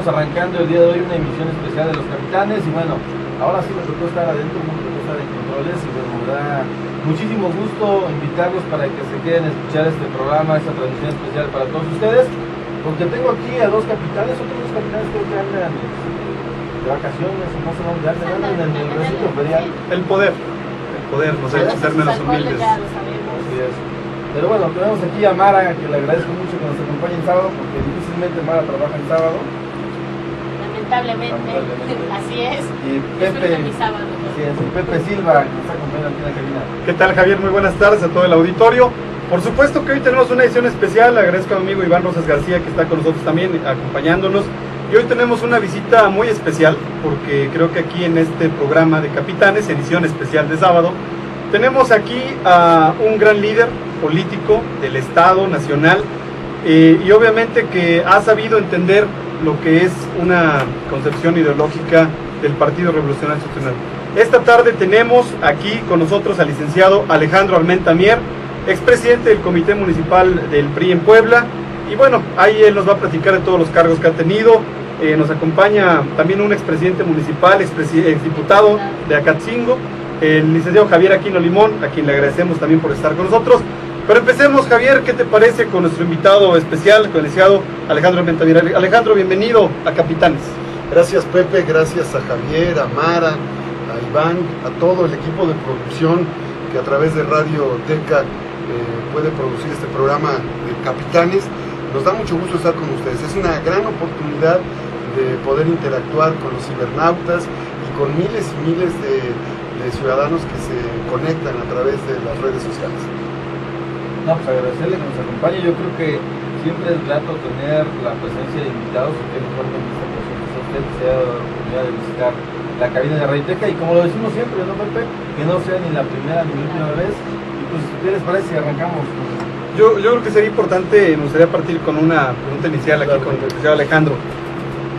arrancando el día de hoy una emisión especial de Los Capitanes y bueno, ahora sí me tocó estar adentro, me tocó estar en controles y bueno, me da muchísimo gusto invitarlos para que se queden a escuchar este programa, esta transmisión especial para todos ustedes, porque tengo aquí a dos capitanes, otros dos capitanes creo que andan de vacaciones o no sé dónde andan en el recinto ferial. El poder, nos ha hecho ser menos humildes. Así es. Pero bueno, tenemos aquí a Mara, que le agradezco mucho que nos acompañe el sábado, porque difícilmente Mara trabaja el sábado. Lamentablemente. Así es. Y Pepe, mi sábado. así es, y Pepe Silva, que nos acompaña aquí en la cabina. ¿Qué tal, Javier? Muy buenas tardes a todo el auditorio. Por supuesto que hoy tenemos una edición especial. Le agradezco a mi amigo Iván Rosas García, que está con nosotros también, acompañándonos. Y hoy tenemos una visita muy especial, porque creo que aquí en este programa de Capitanes, edición especial de sábado, tenemos aquí a un gran líder político del Estado nacional y obviamente que ha sabido entender lo que es una concepción ideológica del Partido Revolucionario Institucional. Esta tarde tenemos aquí con nosotros al licenciado Alejandro Armenta Mier, expresidente del Comité Municipal del PRI en Puebla, y bueno, ahí él nos va a platicar de todos los cargos que ha tenido. Nos acompaña también un expresidente municipal, exdiputado de Acatzingo, el licenciado Javier Aquino Limón, a quien le agradecemos también por estar con nosotros. Pero empecemos, Javier, ¿qué te parece con nuestro invitado especial, con el licenciado Alejandro Armenta Mier? Alejandro, bienvenido a Capitanes. Gracias, Pepe, gracias a Javier, a Mara, a Iván, a todo el equipo de producción que a través de Radio Teca puede producir este programa de Capitanes. Nos da mucho gusto estar con ustedes. Es una gran oportunidad de poder interactuar con los cibernautas y con miles y miles de ciudadanos que se conectan a través de las redes sociales. No, pues agradecerle que nos acompañe. Yo creo que siempre es grato tener la presencia de invitados, que mejor que esta ocasión que usted se ha dado la oportunidad de visitar la cabina de Radio Teca, y como lo decimos siempre, ¿no, Pepe? Que no sea ni la primera ni la última vez. Y pues, ¿qué les parece si arrancamos? Yo creo que sería importante, me gustaría partir con una pregunta inicial aquí con el licenciado Alejandro.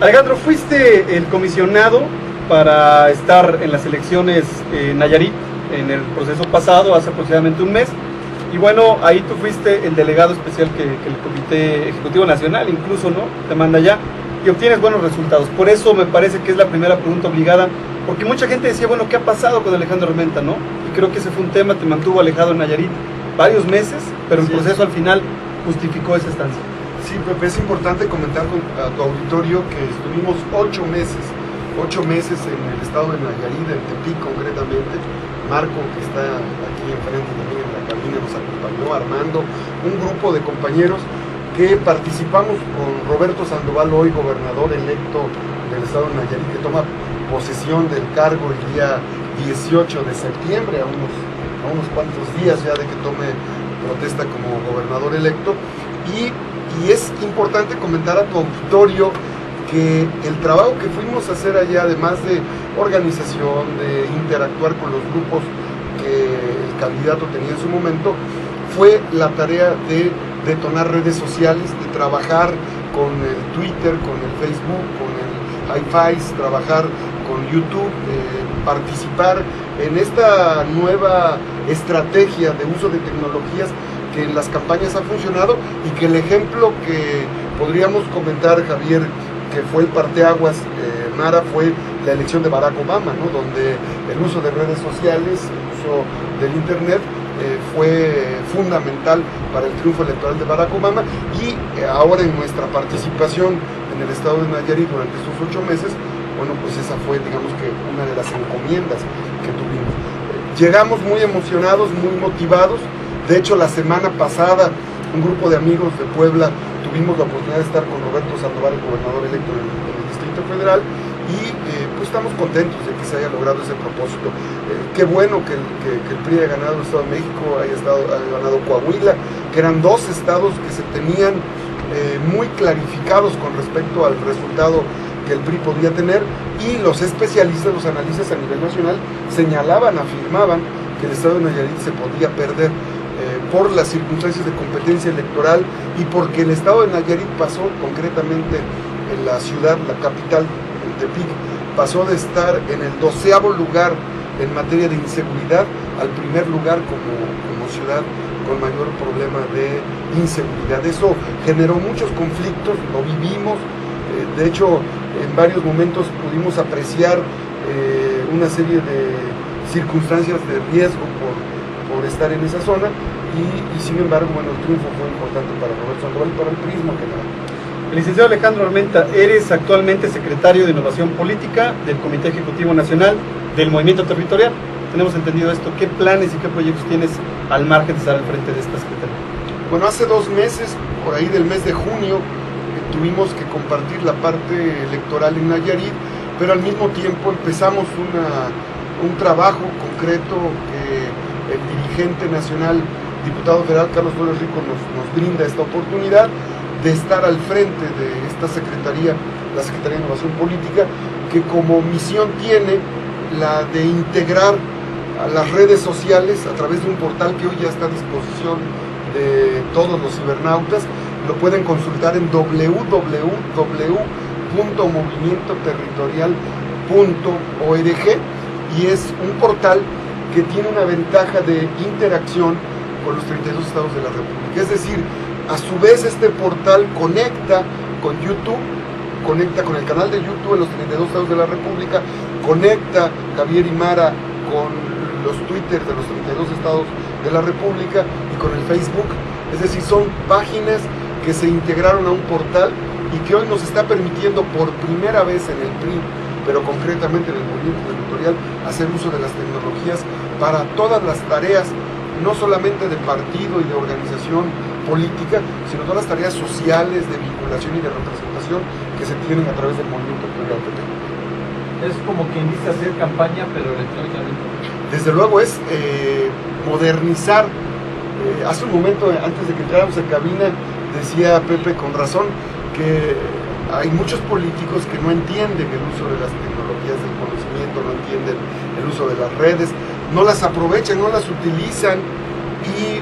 Alejandro, fuiste el comisionado para estar en las elecciones Nayarit en el proceso pasado, hace aproximadamente un mes. Y bueno, ahí tú fuiste el delegado especial que el Comité Ejecutivo Nacional incluso, ¿no?, te manda ya, y obtienes buenos resultados. Por eso me parece que es la primera pregunta obligada, porque mucha gente decía, bueno, ¿qué ha pasado con Alejandro Armenta, no? Y creo que ese fue un tema, te mantuvo alejado en Nayarit varios meses, pero el proceso al final justificó esa estancia. Sí, Pepe, es importante comentar a tu auditorio que estuvimos 8 meses en el estado de Nayarit, en Tepic concretamente. Marco, que está aquí enfrente también en la cabina, nos acompañó, Armando, un grupo de compañeros que participamos con Roberto Sandoval, hoy gobernador electo del estado de Nayarit, que toma posesión del cargo el día 18 de septiembre, a unos cuantos días ya de que tome protesta como gobernador electo. Y es importante comentar a tu auditorio que el trabajo que fuimos a hacer allá, además de organización, de interactuar con los grupos que el candidato tenía en su momento, fue la tarea de detonar redes sociales, de trabajar con el Twitter, con el Facebook, con el Hi-Fi, trabajar con YouTube, participar en esta nueva estrategia de uso de tecnologías que en las campañas ha funcionado, y que el ejemplo que podríamos comentar, Javier, que fue el parteaguas, Mara, fue la elección de Barack Obama, ¿no?, donde el uso de redes sociales, el uso del internet fue fundamental para el triunfo electoral de Barack Obama. Y ahora en nuestra participación en el estado de Nayarit durante estos 8 meses, bueno, pues esa fue, digamos que, una de las encomiendas que tuvimos. Llegamos muy emocionados, muy motivados. De hecho, la semana pasada, un grupo de amigos de Puebla tuvimos la oportunidad de estar con Roberto Sandoval, el gobernador electo en el Distrito Federal, y pues estamos contentos de que se haya logrado ese propósito. Qué bueno que el PRI haya ganado el Estado de México, haya ganado Coahuila, que eran 2 estados que se tenían muy clarificados con respecto al resultado que el PRI podía tener, y los especialistas, los analistas a nivel nacional señalaban, afirmaban que el estado de Nayarit se podía perder por las circunstancias de competencia electoral, y porque el estado de Nayarit pasó, concretamente en la ciudad, la capital, Tepic, pasó de estar en el 12º lugar en materia de inseguridad al primer lugar como ciudad con mayor problema de inseguridad. Eso generó muchos conflictos, lo vivimos. De hecho, en varios momentos pudimos apreciar una serie de circunstancias de riesgo por estar en esa zona y sin embargo, bueno, el triunfo fue importante para Roberto Sandoval y para el PRI en general. Licenciado Alejandro Armenta, eres actualmente secretario de Innovación Política del Comité Ejecutivo Nacional del Movimiento Territorial. Tenemos entendido esto. ¿Qué planes y qué proyectos tienes al margen de estar al frente de esta secretaría? Bueno, hace 2 meses, por ahí del mes de junio, tuvimos que compartir la parte electoral en Nayarit, pero al mismo tiempo empezamos un trabajo concreto que el dirigente nacional, diputado federal Carlos Flores Rico, nos brinda esta oportunidad de estar al frente de esta secretaría, la Secretaría de Innovación Política, que como misión tiene la de integrar a las redes sociales a través de un portal que hoy ya está a disposición de todos los cibernautas. Lo pueden consultar en www.movimientoterritorial.org y es un portal que tiene una ventaja de interacción con los 32 estados de la República. Es decir, a su vez este portal conecta con YouTube, conecta con el canal de YouTube en los 32 estados de la República, conecta Javier y Mara con los Twitter de los 32 estados de la República y con el Facebook. Es decir, son páginas que se integraron a un portal y que hoy nos está permitiendo por primera vez en el PRI, pero concretamente en el movimiento territorial, hacer uso de las tecnologías para todas las tareas, no solamente de partido y de organización política, sino todas las tareas sociales, de vinculación y de representación que se tienen a través del movimiento territorial PP. Es como quien dice hacer campaña, pero electrónicamente. Desde luego es modernizar. Hace un momento, antes de que entráramos en cabina, decía Pepe con razón que hay muchos políticos que no entienden el uso de las tecnologías del conocimiento, no entienden el uso de las redes, no las aprovechan, no las utilizan y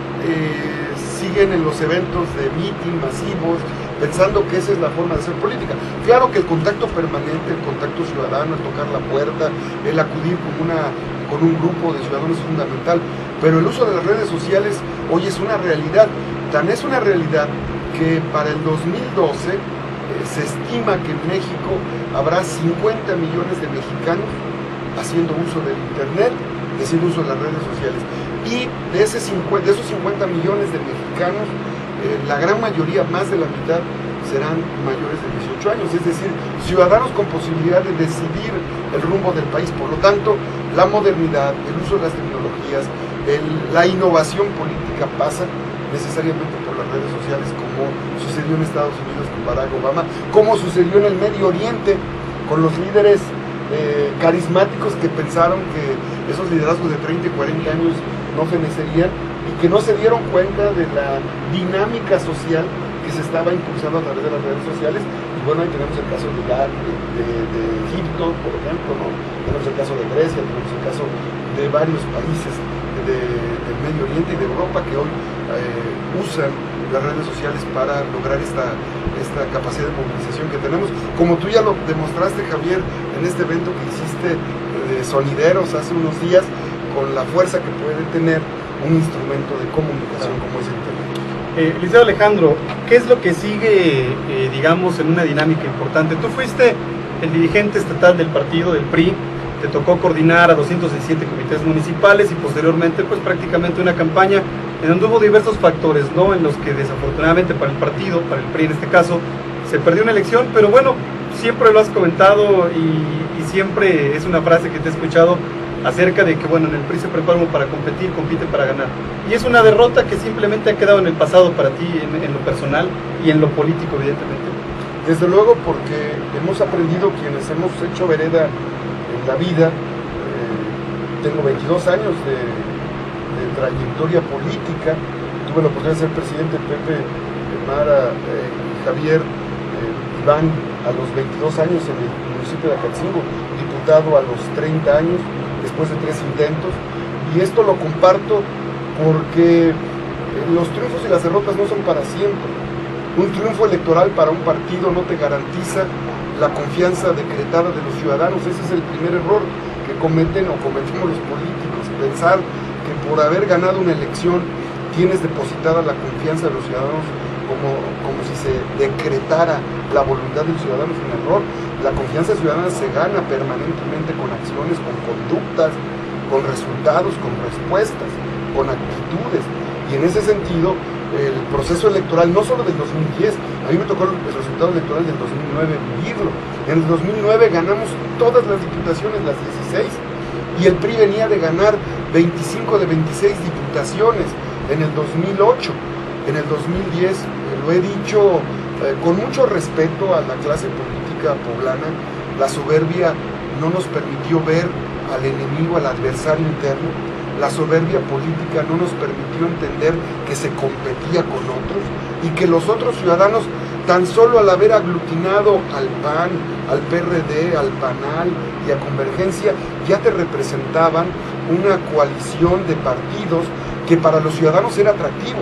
siguen en los eventos de meeting masivos pensando que esa es la forma de hacer política. Claro que el contacto permanente, el contacto ciudadano, el tocar la puerta, el acudir con un grupo de ciudadanos es fundamental, pero el uso de las redes sociales hoy es una realidad. Tan es una realidad que para el 2012 se estima que en México habrá 50 millones de mexicanos haciendo uso del internet, haciendo uso de las redes sociales. Y de esos 50 millones de mexicanos, la gran mayoría, más de la mitad, serán mayores de 18 años, es decir, ciudadanos con posibilidad de decidir el rumbo del país. Por lo tanto, la modernidad, el uso de las tecnologías, la innovación política pasa necesariamente por las redes sociales, como sucedió en Estados Unidos con Barack Obama, como sucedió en el Medio Oriente con los líderes carismáticos que pensaron que esos liderazgos de 30 y 40 años no fenecerían y que no se dieron cuenta de la dinámica social que se estaba impulsando a través de las redes sociales. Y bueno, ahí tenemos el caso de Egipto, por ejemplo, ¿no? Tenemos el caso de Grecia, tenemos el caso de varios países del Medio Oriente y de Europa que hoy usan las redes sociales para lograr esta capacidad de movilización que tenemos. Como tú ya lo demostraste, Javier, en este evento que hiciste de sonideros hace unos días, con la fuerza que puede tener un instrumento de comunicación como es Internet. Licenciado Alejandro, ¿qué es lo que sigue, digamos, en una dinámica importante? Tú fuiste el dirigente estatal del partido, del PRI, te tocó coordinar a 217 comités municipales y posteriormente pues prácticamente una campaña en donde hubo diversos factores, ¿no? En los que desafortunadamente para el partido, para el PRI en este caso, se perdió una elección, pero bueno, siempre lo has comentado y siempre es una frase que te he escuchado acerca de que bueno, en el PRI se prepara uno para competir, compite para ganar. Y es una derrota que simplemente ha quedado en el pasado para ti, en lo personal y en lo político, evidentemente. Desde luego, porque hemos aprendido quienes hemos hecho vereda en la vida. Tengo 22 años de trayectoria política. Tuve la oportunidad de ser presidente, Pepe, Mara, Javier, Iván, a los 22 años en el municipio de Acatzingo, diputado a los 30 años, después de 3 intentos. Y esto lo comparto porque los triunfos y las derrotas no son para siempre. Un triunfo electoral para un partido no te garantiza la confianza decretada de los ciudadanos. Ese es el primer error que cometemos los políticos, pensar que por haber ganado una elección tienes depositada la confianza de los ciudadanos como si se decretara la voluntad del ciudadano, es un error. La confianza ciudadana se gana permanentemente con acciones, con conductas, con resultados, con respuestas, con actitudes. Y en ese sentido, el proceso electoral, no solo del 2010, a mí me tocó el resultado electoral del 2009 vivirlo. En el 2009 ganamos todas las diputaciones, las 16, y el PRI venía de ganar 25 de 26 diputaciones en el 2008. En el 2010, lo he dicho con mucho respeto a la clase política poblana, la soberbia no nos permitió ver al enemigo, al adversario interno. La soberbia política no nos permitió entender que se competía con otros y que los otros ciudadanos, tan solo al haber aglutinado al PAN, al PRD, al PANAL y a Convergencia, ya te representaban una coalición de partidos que para los ciudadanos era atractivo.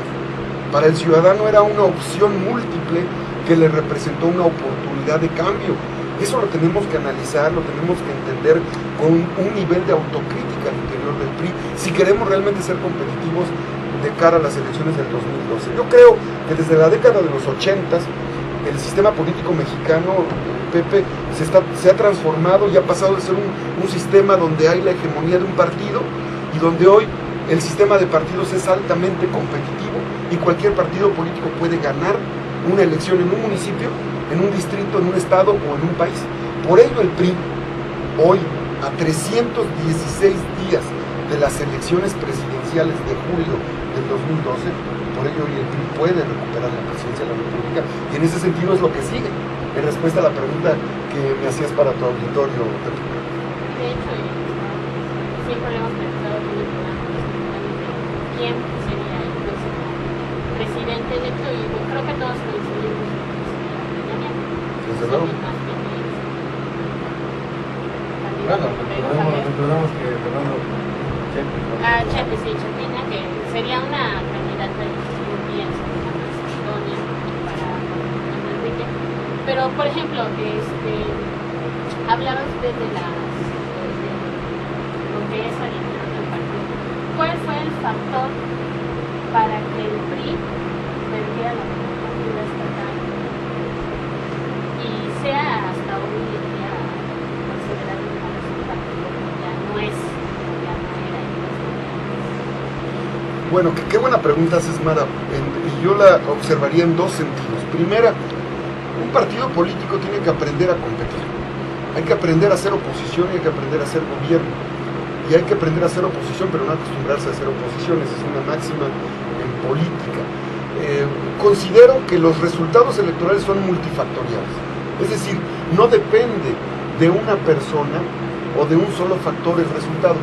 Para el ciudadano era una opción múltiple que le representó una oportunidad de cambio. Eso lo tenemos que analizar, lo tenemos que entender con un nivel de autocrítica al interior del PRI, si queremos realmente ser competitivos de cara a las elecciones del 2012. Yo creo que desde la década de los 80 el sistema político mexicano, Pepe, se ha transformado y ha pasado de ser un sistema donde hay la hegemonía de un partido y donde hoy el sistema de partidos es altamente competitivo y cualquier partido político puede ganar una elección en un municipio, en un distrito, en un estado o en un país. Por ello el PRI, hoy, a 316 días de las elecciones presidenciales de julio del 2012, por ello hoy el PRI puede recuperar la presidencia de la República, y en ese sentido es lo que sigue, en respuesta a la pregunta que me hacías para tu auditorio. De hecho, siempre le hemos preguntado quién sería el próximo presidente. De hecho, y creo que todos coincidimos en Desde luego. Bueno, recordamos que Fernando Chepe, sí, Chepina, que sería una candidata muy bien idónea para Enrique. Pero, por ejemplo, hablaba usted de lo que es al interior del partido. ¿Cuál fue el factor para que el PRI perdiera la candidatura estatal y sea hasta hoy en día considerado como un partido que ya no es, ya no era? Bueno, qué buena pregunta haces, Mara, y yo la observaría en dos sentidos. Primera, un partido político tiene que aprender a competir. Hay que aprender a hacer oposición y hay que aprender a hacer gobierno. Y hay que aprender a hacer oposición, pero no acostumbrarse a hacer oposición. Esa es una máxima en política. Considero que los resultados electorales son multifactoriales. Es decir, no depende de una persona o de un solo factor el resultado.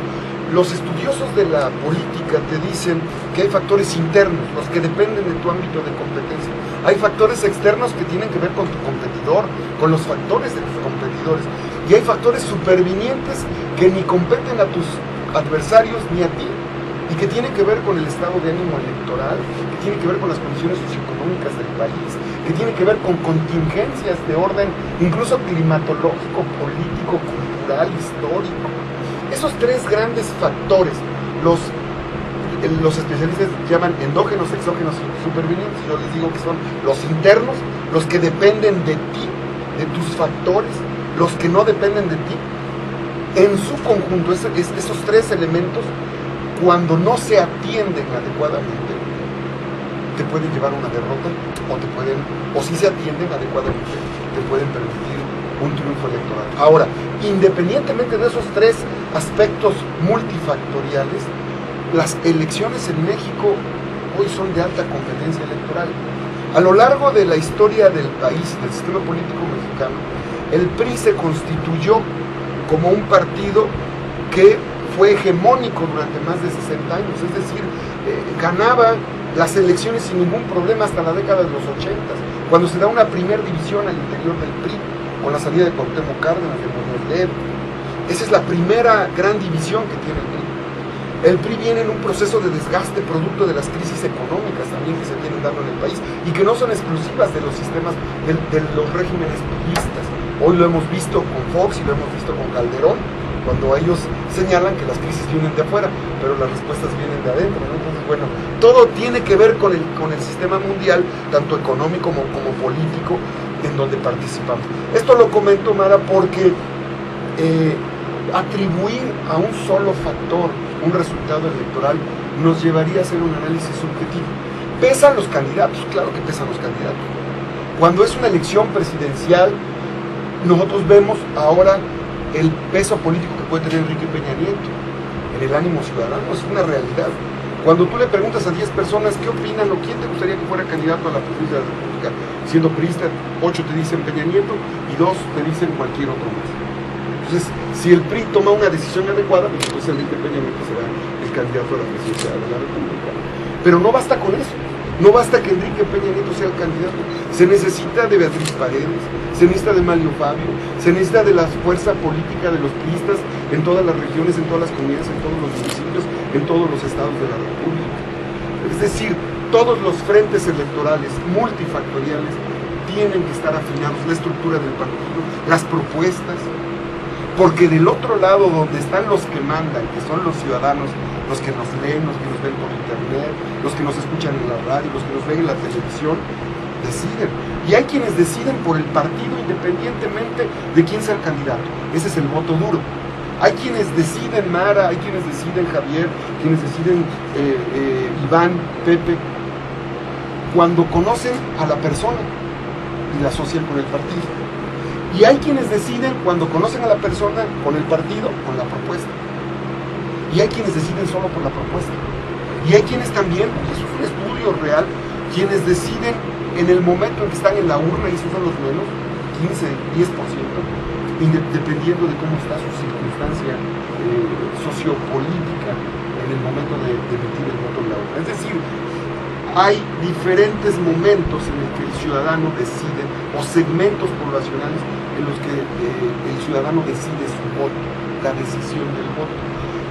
Los estudiosos de la política te dicen que hay factores internos, los que dependen de tu ámbito de competencia. Hay factores externos que tienen que ver con tu competidor, con los factores de tus competidores. Y hay factores supervinientes que ni competen a tus adversarios ni a ti, y que tienen que ver con el estado de ánimo electoral, que tienen que ver con las condiciones socioeconómicas del país, que tienen que ver con contingencias de orden incluso climatológico, político, cultural, histórico. Esos tres grandes factores, los especialistas llaman endógenos, exógenos y supervinientes. Yo les digo que son los internos, los que dependen de ti, de tus factores, los que no dependen de ti. En su conjunto, esos tres elementos, cuando no se atienden adecuadamente, te pueden llevar a una derrota o si se atienden adecuadamente, te pueden permitir un triunfo electoral. Ahora, independientemente de esos tres aspectos multifactoriales, las elecciones en México hoy son de alta competencia electoral. A lo largo de la historia del país, del sistema político mexicano, el PRI se constituyó como un partido que fue hegemónico durante más de 60 años, es decir, ganaba las elecciones sin ningún problema hasta la década de los 80, cuando se da una primera división al interior del PRI, con la salida de Cuauhtémoc Cárdenas, de Muñoz Ledo. Esa es la primera gran división que tiene el PRI. El PRI viene en un proceso de desgaste producto de las crisis económicas también que se vienen dando en el país y que no son exclusivas de los sistemas, de los regímenes priistas. Hoy lo hemos visto con Fox y lo hemos visto con Calderón, cuando ellos señalan que las crisis vienen de afuera, pero las respuestas vienen de adentro, ¿no? Entonces, bueno, todo tiene que ver con el sistema mundial, tanto económico como político, en donde participamos. Esto lo comento, Mara, porque atribuir a un solo factor un resultado electoral nos llevaría a hacer un análisis subjetivo. ¿Pesan los candidatos? Claro que pesan los candidatos. Cuando es una elección presidencial, nosotros vemos ahora el peso político que puede tener Enrique Peña Nieto en el ánimo ciudadano, es una realidad. Cuando tú le preguntas a 10 personas qué opinan o quién te gustaría que fuera candidato a la presidencia de la República, siendo priista, 8 te dicen Peña Nieto y 2 te dicen cualquier otro más. Entonces, si el PRI toma una decisión adecuada, pues entonces Enrique Peña Nieto será el candidato a la presidencia de la República. Pero no basta con eso. No basta que Enrique Peña Nieto sea el candidato. Se necesita de Beatriz Paredes, se necesita de Mario Fabio, se necesita de la fuerza política de los priistas en todas las regiones, en todas las comunidades, en todos los municipios, en todos los estados de la República. Es decir, todos los frentes electorales multifactoriales tienen que estar afinados, la estructura del partido, las propuestas, porque del otro lado, donde están los que mandan, que son los ciudadanos, los que nos leen, los que nos ven por internet, los que nos escuchan en la radio, los que nos ven en la televisión, deciden. Y hay quienes deciden por el partido independientemente de quién sea el candidato. Ese es el voto duro. Hay quienes deciden, Mara, hay quienes deciden, Javier, quienes deciden Iván, Pepe, cuando conocen a la persona y la asocian con el partido. Y hay quienes deciden cuando conocen a la persona con el partido, con la propuesta. Y hay quienes deciden solo por la propuesta. Y hay quienes también, eso es un estudio real, quienes deciden en el momento en que están en la urna, y esos son los menos, 15, 10%, dependiendo de cómo está su circunstancia sociopolítica en el momento de emitir el voto en la urna. Es decir, hay diferentes momentos en los que el ciudadano decide, o segmentos poblacionales en los que el ciudadano decide su voto, la decisión del voto.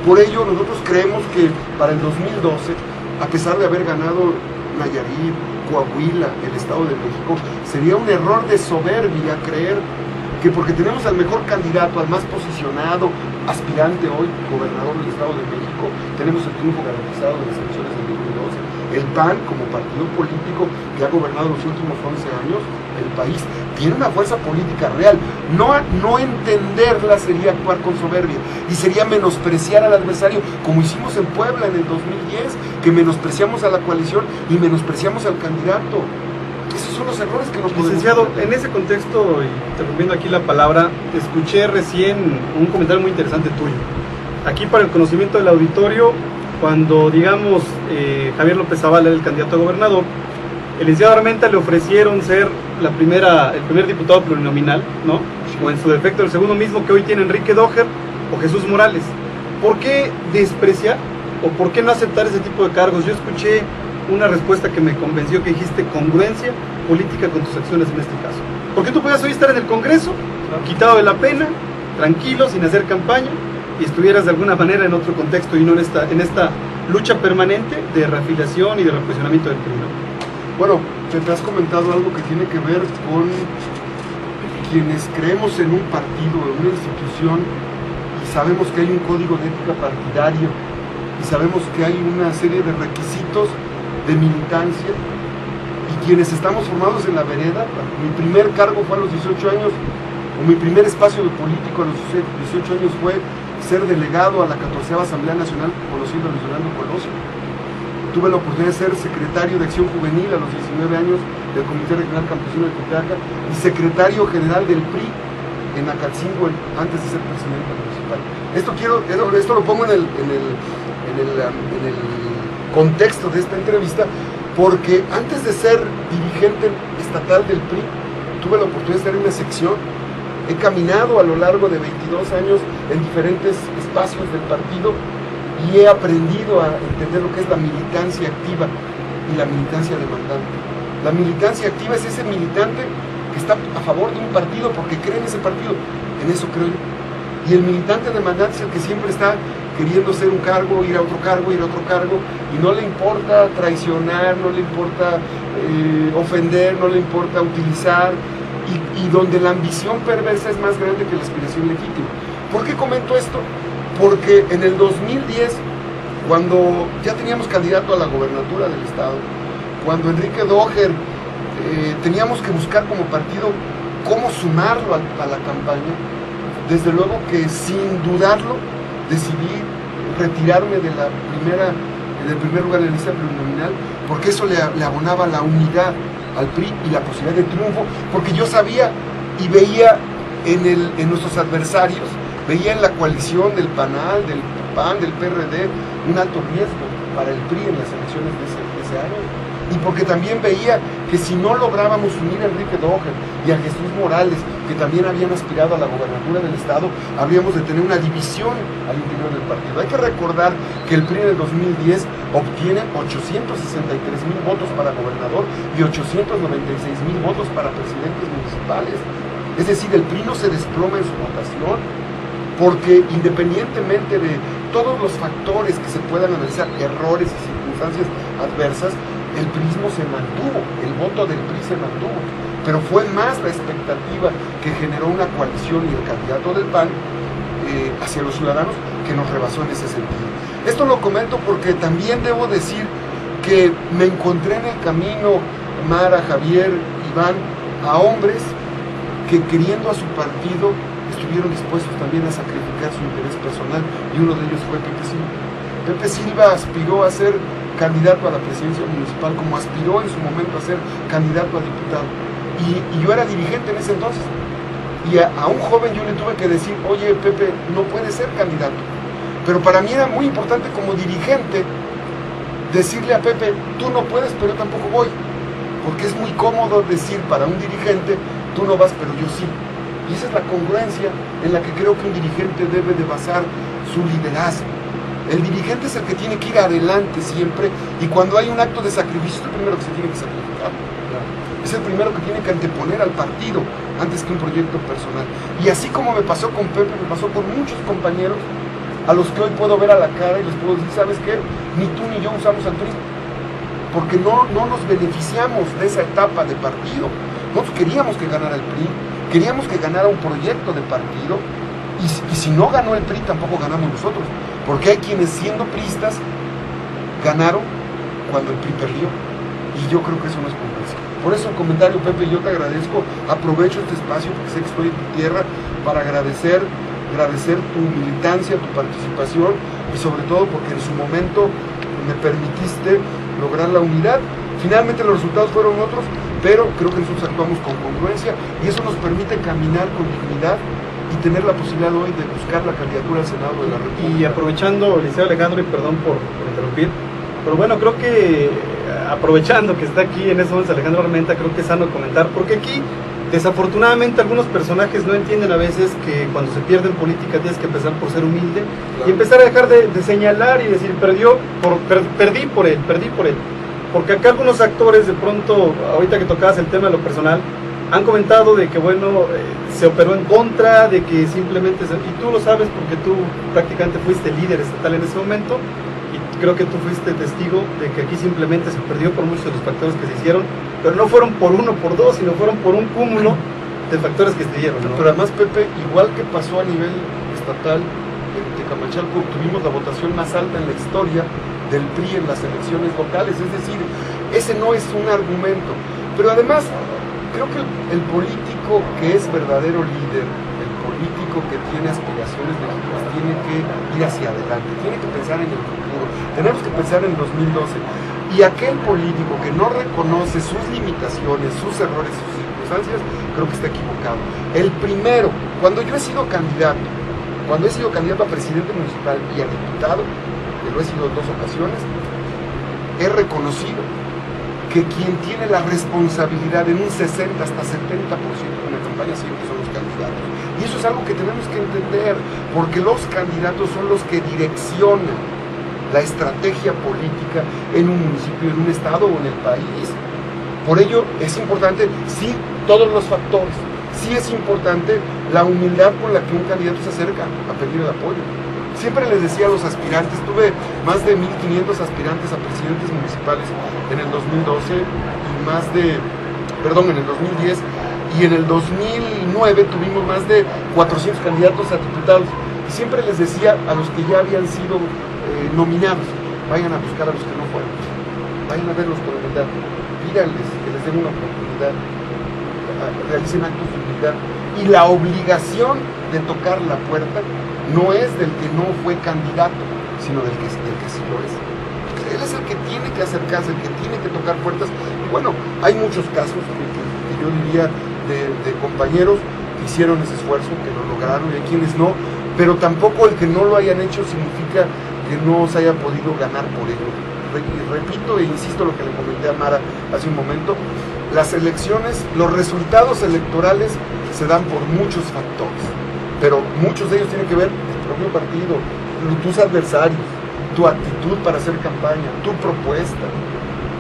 Por ello, nosotros creemos que para el 2012, a pesar de haber ganado Nayarit, Coahuila, el Estado de México, sería un error de soberbia creer que porque tenemos al mejor candidato, al más posicionado, aspirante hoy, gobernador del Estado de México, tenemos el triunfo garantizado de las elecciones del 2012. El PAN, como partido político que ha gobernado los últimos 11 años el país, tiene una fuerza política real. No entenderla sería actuar con soberbia y sería menospreciar al adversario, como hicimos en Puebla en el 2010, que menospreciamos a la coalición y menospreciamos al candidato. Esos son los errores que nos podemos Licenciado, cometer. en ese contexto, y interrumpiendo aquí la palabra, escuché recién un comentario muy interesante tuyo. Aquí, para el conocimiento del auditorio, cuando, digamos, Javier López Zavala era el candidato a gobernador, el licenciado Armenta le ofrecieron ser el primer diputado plurinominal, ¿no? Sí. O en su defecto el segundo mismo que hoy tiene Enrique Doher o Jesús Morales. ¿Por qué despreciar o por qué no aceptar ese tipo de cargos? Yo escuché una respuesta que me convenció, que dijiste congruencia política con tus acciones en este caso. Porque tú podías hoy estar en el Congreso, quitado de la pena, tranquilo, sin hacer campaña, y estuvieras de alguna manera en otro contexto y no en esta lucha permanente de reafiliación y de reposicionamiento del PRI, ¿no? Bueno, te has comentado algo que tiene que ver con quienes creemos en un partido, en una institución, y sabemos que hay un código de ética partidario, y sabemos que hay una serie de requisitos de militancia, y quienes estamos formados en la vereda. Mi primer cargo fue a los 18 años, o mi primer espacio de político a los 18 años fue ser delegado a la 14ª Asamblea Nacional, conocido a Luis Fernando Colosio. Tuve la oportunidad de ser secretario de Acción Juvenil a los 19 años del Comité Regional Campesino de Titiaca y secretario general del PRI en Acatzingo antes de ser presidente municipal. Esto lo pongo en el contexto de esta entrevista, porque antes de ser dirigente estatal del PRI, tuve la oportunidad de estar en una sección. He caminado a lo largo de 22 años en diferentes espacios del partido y he aprendido a entender lo que es la militancia activa y la militancia demandante. La militancia activa es ese militante que está a favor de un partido porque cree en ese partido. En eso creo yo. Y el militante demandante es el que siempre está queriendo ser un cargo, ir a otro cargo, ir a otro cargo, y no le importa traicionar, no le importa ofender, no le importa utilizar, y donde la ambición perversa es más grande que la aspiración legítima. ¿Por qué comento esto? Porque en el 2010, cuando ya teníamos candidato a la gobernatura del estado, cuando Enrique Doher, teníamos que buscar como partido cómo sumarlo a la campaña, desde luego que sin dudarlo decidí retirarme del primer lugar en la lista plurinominal, porque eso le abonaba la unidad al PRI y la posibilidad de triunfo, porque yo sabía y veía en nuestros adversarios, veía en la coalición del PANAL, del PAN, del PRD, un alto riesgo para el PRI en las elecciones de ese año. Y porque también veía que si no lográbamos unir a Enrique Doher y a Jesús Morales, que también habían aspirado a la gobernatura del estado, habríamos de tener una división al interior del partido. Hay que recordar que el PRI en el 2010 obtiene 863,000 votos para gobernador y 896,000 votos para presidentes municipales. Es decir, el PRI no se desploma en su votación, porque independientemente de todos los factores que se puedan analizar, errores y circunstancias adversas, el priismo se mantuvo, el voto del PRI se mantuvo, pero fue más la expectativa que generó una coalición y el candidato del PAN hacia los ciudadanos que nos rebasó en ese sentido. Esto lo comento porque también debo decir que me encontré en el camino, Mara, Javier, Iván, a hombres que queriendo a su partido estuvieron dispuestos también a sacrificar su interés personal, y uno de ellos fue Pepe Silva. Pepe Silva aspiró a ser candidato a la presidencia municipal, como aspiró en su momento a ser candidato a diputado, y yo era dirigente en ese entonces, y a un joven yo le tuve que decir, oye Pepe, no puedes ser candidato, pero para mí era muy importante como dirigente decirle a Pepe, tú no puedes, pero yo tampoco voy, porque es muy cómodo decir para un dirigente, tú no vas, pero yo sí. Y esa es la congruencia en la que creo que un dirigente debe de basar su liderazgo. El dirigente es el que tiene que ir adelante siempre, y cuando hay un acto de sacrificio es el primero que se tiene que sacrificar. Es el primero que tiene que anteponer al partido antes que un proyecto personal. Y así como me pasó con Pepe, me pasó con muchos compañeros a los que hoy puedo ver a la cara y les puedo decir, ¿sabes qué? Ni tú ni yo usamos al PRI, porque no nos beneficiamos de esa etapa de partido. Nosotros queríamos que ganara el PRI, queríamos que ganara un proyecto de partido, y si no ganó el PRI tampoco ganamos nosotros, porque hay quienes siendo priistas ganaron cuando el PRI perdió, y yo creo que eso no es congruencia. Por eso el comentario, Pepe, yo te agradezco, aprovecho este espacio porque sé que estoy en tu tierra para agradecer tu militancia, tu participación, y sobre todo porque en su momento me permitiste lograr la unidad. Finalmente los resultados fueron otros, pero creo que nosotros actuamos con congruencia, y eso nos permite caminar con dignidad y tener la posibilidad hoy de buscar la candidatura al Senado de la República. Y aprovechando, licenciado Alejandro, y perdón por interrumpir, pero bueno, creo que aprovechando que está aquí en estos momentos Alejandro Armenta, creo que es sano comentar, porque aquí desafortunadamente algunos personajes no entienden a veces que cuando se pierde en política tienes que empezar por ser humilde, claro, y empezar a dejar de señalar y decir perdí por él, porque acá algunos actores de pronto, ahorita que tocabas el tema de lo personal, han comentado de que bueno, se operó en contra, de que simplemente, y tú lo sabes porque tú prácticamente fuiste líder estatal en ese momento, y creo que tú fuiste testigo de que aquí simplemente se perdió por muchos de los factores que se hicieron, pero no fueron por uno, por dos, sino fueron por un cúmulo de factores que se dieron, ¿no? Pero además, Pepe, igual que pasó a nivel estatal, en Tecamachalco obtuvimos la votación más alta en la historia del PRI en las elecciones locales, es decir, ese no es un argumento, pero además creo que el político que es verdadero líder, el político que tiene aspiraciones legítimas, tiene que ir hacia adelante, tiene que pensar en el futuro, tenemos que pensar en 2012, y aquel político que no reconoce sus limitaciones, sus errores, sus circunstancias, creo que está equivocado. El primero, cuando yo he sido candidato a presidente municipal y a diputado, que lo he sido en 2 ocasiones, he reconocido que quien tiene la responsabilidad en un 60 hasta 70% de una campaña siempre son los candidatos. Y eso es algo que tenemos que entender, porque los candidatos son los que direccionan la estrategia política en un municipio, en un estado o en el país. Por ello es importante, sí, todos los factores, sí es importante la humildad con la que un candidato se acerca a pedir el apoyo. Siempre les decía a los aspirantes, tuve más de 1,500 aspirantes a presidentes municipales en el 2012 en el 2010, y en el 2009 tuvimos más de 400 candidatos a diputados. Y siempre les decía a los que ya habían sido nominados, vayan a buscar a los que no fueron, vayan a verlos con humildad, pídanles que les den una oportunidad, realicen actos de humildad. Y la obligación de tocar la puerta no es del que no fue candidato, sino del que sí lo es. Él es el que tiene que acercarse, el que tiene que tocar puertas. Y bueno, hay muchos casos que yo diría de compañeros que hicieron ese esfuerzo, que lo lograron, y hay quienes no, pero tampoco el que no lo hayan hecho significa que no se haya podido ganar por ello. Repito e insisto lo que le comenté a Mara hace un momento, las elecciones, los resultados electorales se dan por muchos factores, pero muchos de ellos tienen que ver el propio partido, tus adversarios, tu actitud para hacer campaña, tu propuesta,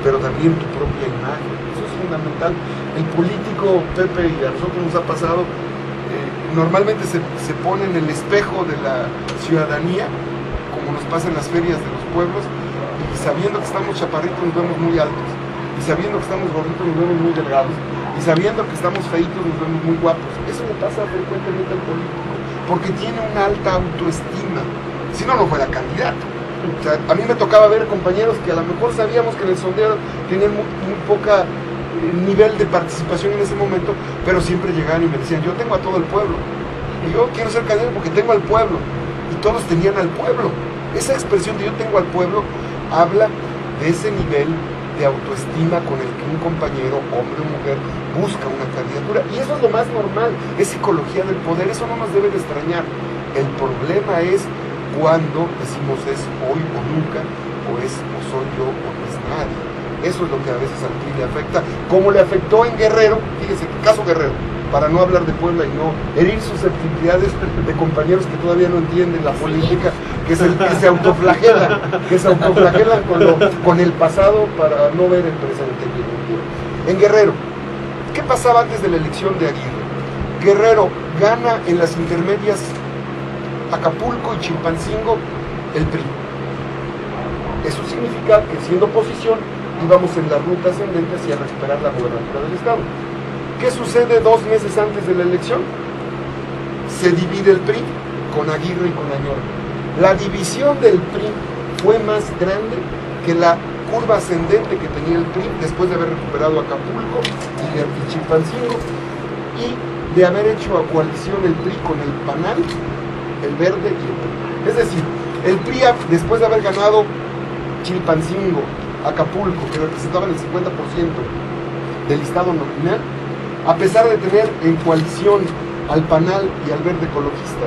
pero también tu propia imagen. Eso es fundamental. El político, Pepe, y a nosotros nos ha pasado, normalmente se pone en el espejo de la ciudadanía, como nos pasa en las ferias de los pueblos, y sabiendo que estamos chaparritos nos vemos muy altos, y sabiendo que estamos gorditos nos vemos muy delgados, y sabiendo que estamos feitos nos vemos muy guapos. Eso le pasa frecuentemente al político, porque tiene una alta autoestima, si no, no fuera candidato. O sea, a mí me tocaba ver compañeros que a lo mejor sabíamos que en el sondeo tenían muy poca nivel de participación en ese momento, pero siempre llegaban y me decían, yo tengo a todo el pueblo, y yo quiero ser candidato porque tengo al pueblo, y todos tenían al pueblo. Esa expresión de yo tengo al pueblo habla de ese nivel de autoestima con el que un compañero, hombre o mujer, busca una candidatura, y eso es lo más normal, es psicología del poder, eso no nos debe de extrañar. El problema es cuando decimos es hoy o nunca, o es o soy yo o no es nadie. Eso es lo que a veces al PRI le afecta, como le afectó en Guerrero, fíjense, caso Guerrero, para no hablar de Puebla y no herir susceptibilidades de compañeros que todavía no entienden la política, que se autoflagelan con el pasado para no ver el presente. En Guerrero, ¿qué pasaba antes de la elección de Aguirre? Guerrero gana en las intermedias Acapulco y Chilpancingo el PRI. Eso significa que siendo oposición íbamos en la ruta ascendente hacia recuperar la gobernatura del estado. ¿Qué sucede 2 meses antes de la elección? Se divide el PRI con Aguirre y con Añora. La división del PRI fue más grande que la curva ascendente que tenía el PRI después de haber recuperado Acapulco y Chilpancingo y de haber hecho a coalición el PRI con el PANAL, el Verde y el PRI. Es decir, el PRI después de haber ganado Chilpancingo, Acapulco, que representaban el 50% del listado nominal, a pesar de tener en coalición al PANAL y al Verde Ecologista,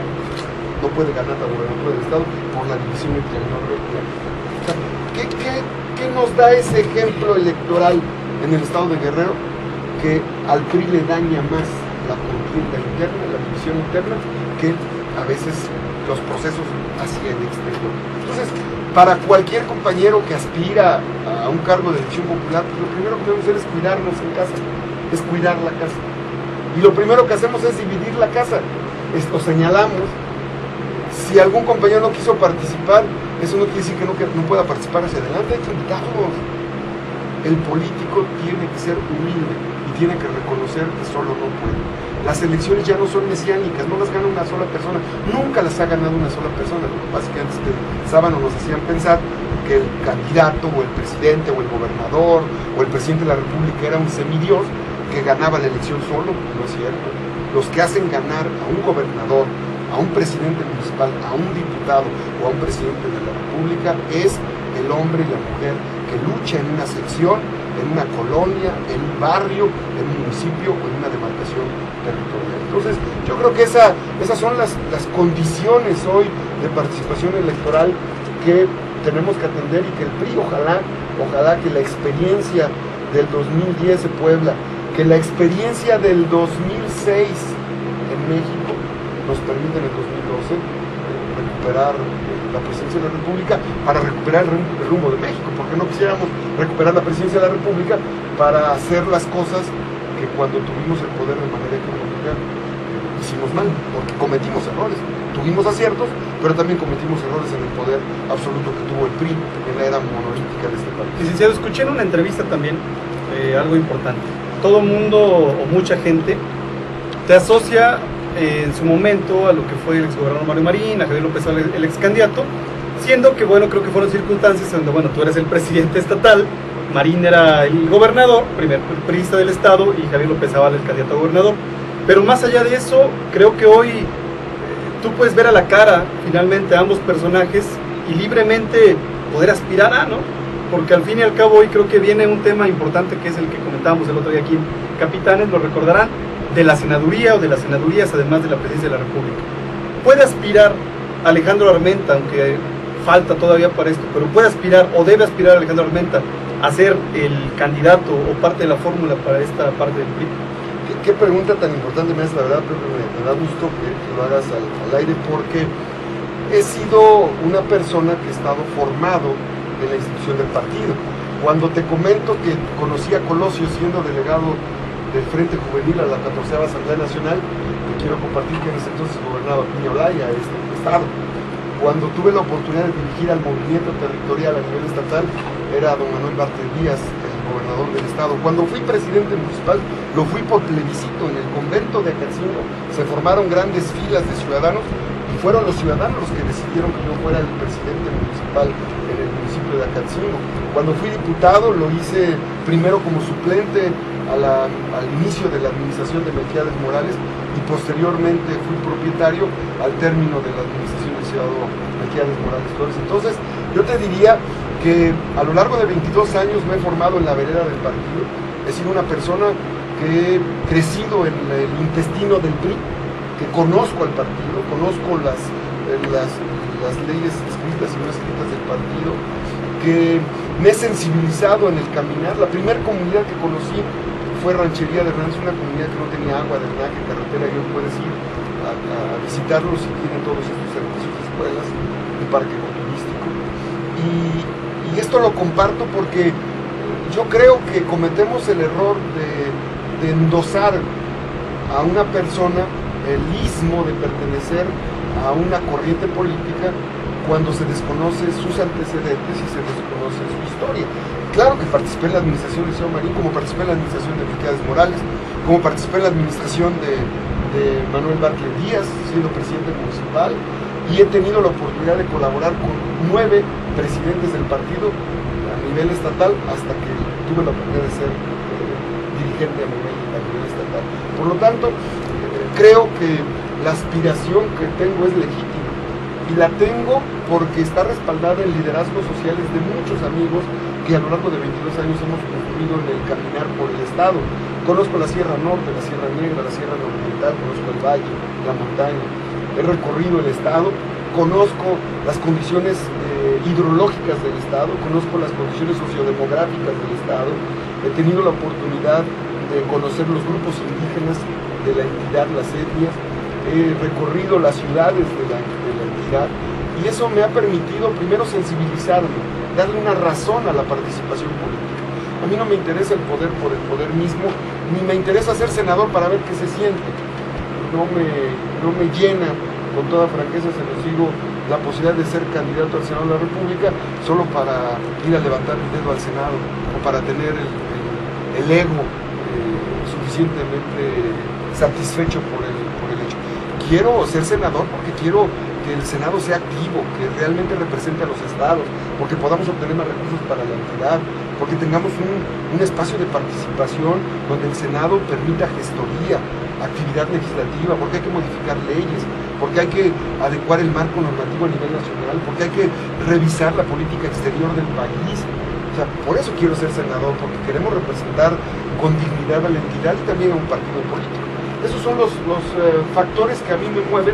no puede ganar la gobernatura del estado por la división entre el norte y el sur. O sea, ¿qué nos da ese ejemplo electoral en el estado de Guerrero? Que al PRI le daña más la contienda interna, la división interna, que a veces los procesos hacia el exterior. Entonces, para cualquier compañero que aspira a un cargo de elección popular, pues lo primero que debemos hacer es cuidarnos en casa, es cuidar la casa. Y lo primero que hacemos es dividir la casa. Esto señalamos. Si algún compañero no quiso participar, eso no quiere decir que no pueda participar hacia adelante, hay que invitarlos. El político tiene que ser humilde y tiene que reconocer que solo no puede. Las elecciones ya no son mesiánicas, no las gana una sola persona, nunca las ha ganado una sola persona. Lo que pasa es que antes de Sábano nos hacían pensar que el candidato o el presidente o el gobernador o el presidente de la república era un semidios que ganaba la elección solo. No es cierto. Los que hacen ganar a un gobernador, a un presidente municipal, a un diputado o a un presidente de la república es el hombre y la mujer que lucha en una sección, en una colonia, en un barrio, en un municipio o en una demarcación territorial. Entonces, yo creo que esas son las condiciones hoy de participación electoral que tenemos que atender, y que el PRI, ojalá que la experiencia del 2010 de Puebla, que la experiencia del 2006 en México nos permita en el 2012 recuperar la presidencia de la República, para recuperar el rumbo de México, porque no quisiéramos recuperar la presidencia de la República para hacer las cosas que cuando tuvimos el poder de manera económica hicimos mal, porque cometimos errores. Tuvimos aciertos, pero también cometimos errores en el poder absoluto que tuvo el PRI en la era monolítica de este país. Licenciado, escuché en una entrevista también algo importante. Todo mundo o mucha gente te asocia en su momento a lo que fue el exgobernador Mario Marín, a Javier López Alba, el ex candidato, siendo que, bueno, creo que fueron circunstancias donde, bueno, tú eres el presidente estatal, Marín era el gobernador, primer priista del estado, y Javier López Alba el candidato a gobernador. Pero más allá de eso, creo que hoy tú puedes ver a la cara finalmente a ambos personajes y libremente poder aspirar a, ¿no? Porque al fin y al cabo hoy creo que viene un tema importante, que es el que comentábamos el otro día aquí en Capitanes, lo recordarán, de la senaduría o de las senadurías, además de la presidencia de la República. ¿Puede aspirar Alejandro Armenta, aunque falta todavía para esto, pero puede aspirar o debe aspirar Alejandro Armenta a ser el candidato o parte de la fórmula para esta parte del PRI? ¿Qué pregunta tan importante me haces? La verdad, creo que me da gusto que lo hagas al aire, porque he sido una persona que he estado formado en la institución del partido. Cuando te comento que conocí a Colosio siendo delegado del Frente Juvenil a la 14ª Asamblea Nacional, te quiero compartir que en ese entonces gobernaba Piña Olaya, este estado. Cuando tuve la oportunidad de dirigir al movimiento territorial a nivel estatal, era don Manuel Bartlett Díaz, el gobernador del estado. Cuando fui presidente municipal, lo fui por plebiscito. En el convento de Acatzingo se formaron grandes filas de ciudadanos y fueron los ciudadanos los que decidieron que yo fuera el presidente municipal en el municipio de Acatzingo. Cuando fui diputado, lo hice primero como suplente al inicio de la administración de Melquiades Morales y posteriormente fui propietario al término de la administración del ciudadano Melquiades Morales Torres. Entonces, yo te diría que a lo largo de 22 años me he formado en la vereda del partido. He sido una persona que he crecido en el intestino del PRI, que conozco al partido, conozco las leyes escritas y no escritas del partido, que me he sensibilizado en el caminar. La primera comunidad que conocí fue Ranchería de Ranz, una comunidad que no tenía agua, drenaje, carretera, y hoy puedes ir a visitarlos y tienen todos estos servicios de escuelas, de parque ecoturístico. Y esto lo comparto porque yo creo que cometemos el error de endosar a una persona el ismo de pertenecer a una corriente política cuando se desconoce sus antecedentes y se desconoce su historia. Claro que participé en la administración de Liceo Marín, como participé en la administración de Melquiades Morales, como participé en la administración de Manuel Bartlett Díaz, siendo presidente municipal, y he tenido la oportunidad de colaborar con 9 presidentes del partido a nivel estatal, hasta que tuve la oportunidad de ser dirigente a nivel estatal. Por lo tanto, creo que la aspiración que tengo es legítima, y la tengo porque está respaldada en liderazgos sociales de muchos amigos que a lo largo de 22 años hemos construido en el caminar por el estado. Conozco la Sierra Norte, la Sierra Negra, la Sierra Nororiental, conozco el valle, la montaña, he recorrido el estado, conozco las condiciones hidrológicas del estado, conozco las condiciones sociodemográficas del estado, he tenido la oportunidad de conocer los grupos indígenas de la entidad, las etnias, he recorrido las ciudades de la entidad, y eso me ha permitido primero sensibilizarme, darle una razón a la participación política. A mí no me interesa el poder por el poder mismo, ni me interesa ser senador para ver qué se siente. No me llena, con toda franqueza se los digo, la posibilidad de ser candidato al Senado de la República solo para ir a levantar el dedo al Senado o para tener el ego suficientemente satisfecho por el hecho. Quiero ser senador porque quiero que el Senado sea activo, que realmente represente a los estados, porque podamos obtener más recursos para la entidad, porque tengamos un espacio de participación donde el Senado permita gestoría, actividad legislativa, porque hay que modificar leyes, porque hay que adecuar el marco normativo a nivel nacional, porque hay que revisar la política exterior del país. O sea, por eso quiero ser senador, porque queremos representar con dignidad a la entidad y también a un partido político. Esos son los factores que a mí me mueven,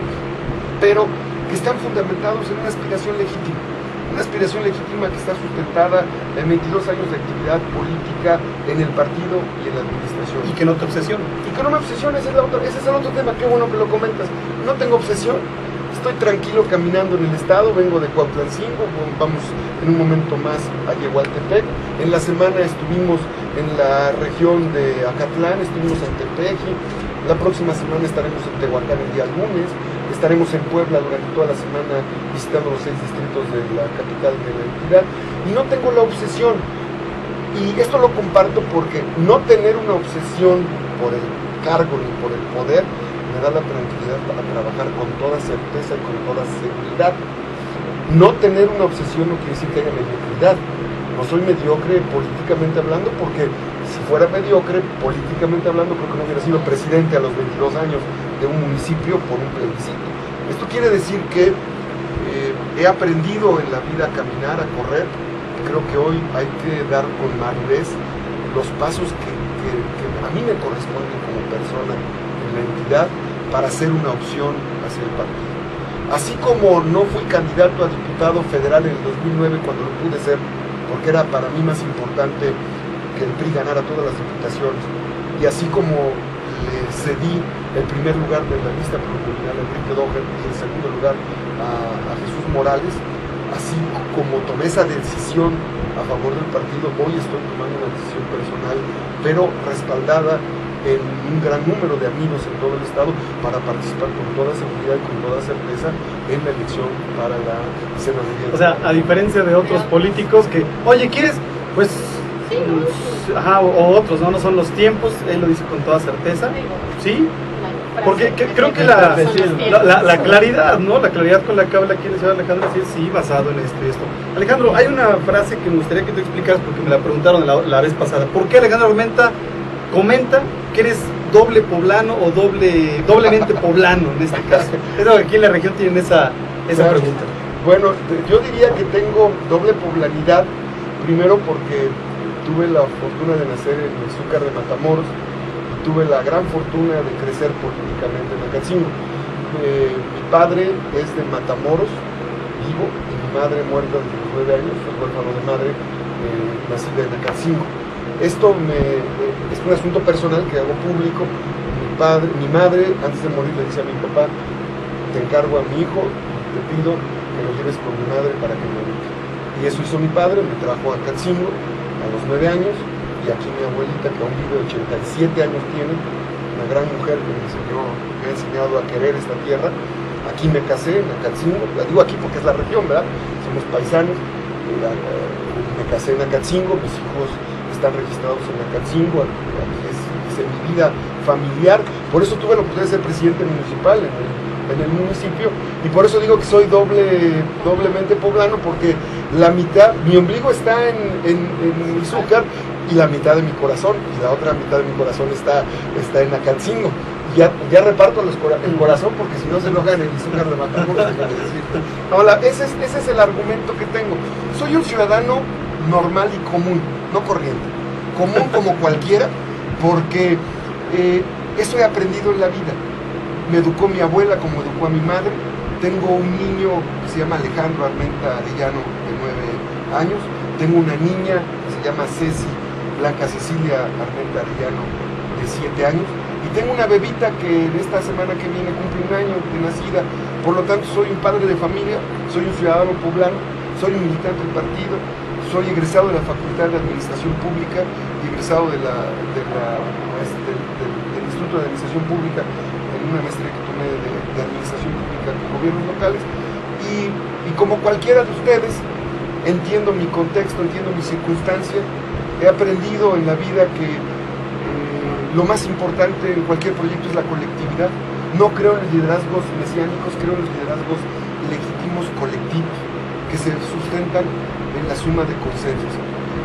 pero que están fundamentados en una aspiración legítima que está sustentada en 22 años de actividad política en el partido y en la administración. Y que no te obsesione. Y que no me obsesione, ese es el otro tema, qué bueno que lo comentas. No tengo obsesión, estoy tranquilo caminando en el estado, vengo de Cuautlancingo, vamos en un momento más a Yehualtepec. En la semana estuvimos en la región de Acatlán, estuvimos en Tepeji. La próxima semana estaremos en Tehuacán el día lunes, estaremos en Puebla durante toda la semana visitando los 6 distritos de la capital de la entidad, y no tengo la obsesión, y esto lo comparto porque no tener una obsesión por el cargo ni por el poder da la tranquilidad para trabajar con toda certeza y con toda seguridad. No tener una obsesión no quiere decir que haya mediocridad. No soy mediocre políticamente hablando, porque si fuera mediocre políticamente hablando, creo que no hubiera sido presidente a los 22 años de un municipio por un plebiscito. Esto quiere decir que he aprendido en la vida a caminar, a correr. Creo que hoy hay que dar con madurez los pasos que a mí me corresponden como persona en la entidad para ser una opción hacia el partido. Así como no fui candidato a diputado federal en el 2009 cuando lo pude ser, porque era para mí más importante que el PRI ganara todas las diputaciones, y así como le cedí el primer lugar de la lista plurinominal a Enrique Doher y el segundo lugar a Jesús Morales, así como tomé esa decisión a favor del partido, hoy estoy tomando una decisión personal, pero respaldada en un gran número de amigos en todo el estado para participar con toda seguridad y con toda certeza en la elección para la senaduría. O sea, a diferencia de otros políticos que, oye, ¿quieres? Pues, Sí, ajá, o otros, ¿no? No son los tiempos, él lo dice con toda certeza, ¿sí? Porque creo que la claridad, ¿no? La claridad con la que habla aquí el señor Alejandro, sí, basado en esto y esto. Alejandro, hay una frase que me gustaría que tú explicaras porque me la preguntaron la vez pasada. ¿Por qué Alejandro comenta que eres doble poblano o doblemente poblano en este caso? Es lo que aquí en la región tienen esa Claro. pregunta. Bueno, yo diría que tengo doble poblanidad, primero porque tuve la fortuna de nacer en el Zúcar de Matamoros y tuve la gran fortuna de crecer políticamente en Acatzingo. Mi padre es de Matamoros, vivo, y mi madre muerta desde los 9 años, soy huérfano de madre, nacida en Acatzingo. Esto es un asunto personal que hago público. Mi madre, antes de morir, le dice a mi papá: te encargo a mi hijo, te pido que lo lleves con mi madre para que me eduque. Y eso hizo mi padre, me trajo a Acatzingo a los 9 años, y aquí mi abuelita, que aún vive, 87 años tiene, una gran mujer que me ha enseñado a querer esta tierra. Aquí me casé, en Acatzingo, la digo aquí porque es la región, ¿verdad? Somos paisanos. Me casé en Acatzingo, mis hijos están registrados en Acatzingo, aquí es mi vida familiar. Por eso tuve la oportunidad de ser presidente municipal en el municipio, y por eso digo que soy doblemente poblano, porque la mitad, mi ombligo está en Izúcar, y la mitad de mi corazón, y la otra mitad de mi corazón está en Acatzingo. Ya reparto el corazón, porque si no se enojan en Izúcar de Matamoros, déjame decirte. Ahora, ese es el argumento que tengo. Soy un ciudadano normal y común, no corriente, común como cualquiera, porque eso he aprendido en la vida. Me educó mi abuela como educó a mi madre. Tengo un niño que se llama Alejandro Armenta Arellano, de 9 años. Tengo una niña que se llama Blanca Cecilia Armenta Arellano, de 7 años. Y tengo una bebita que esta semana que viene cumple 1 año de nacida. Por lo tanto, soy un padre de familia, soy un ciudadano poblano, soy un militante del partido, soy egresado de la Facultad de Administración Pública y egresado del Instituto de Administración Pública, en una maestría que tomé de Administración Pública con gobiernos locales, y como cualquiera de ustedes, entiendo mi contexto, entiendo mi circunstancia. He aprendido en la vida que lo más importante en cualquier proyecto es la colectividad. No creo en los liderazgos mesiánicos, creo en los liderazgos legítimos colectivos, que se sustentan en la suma de consensos.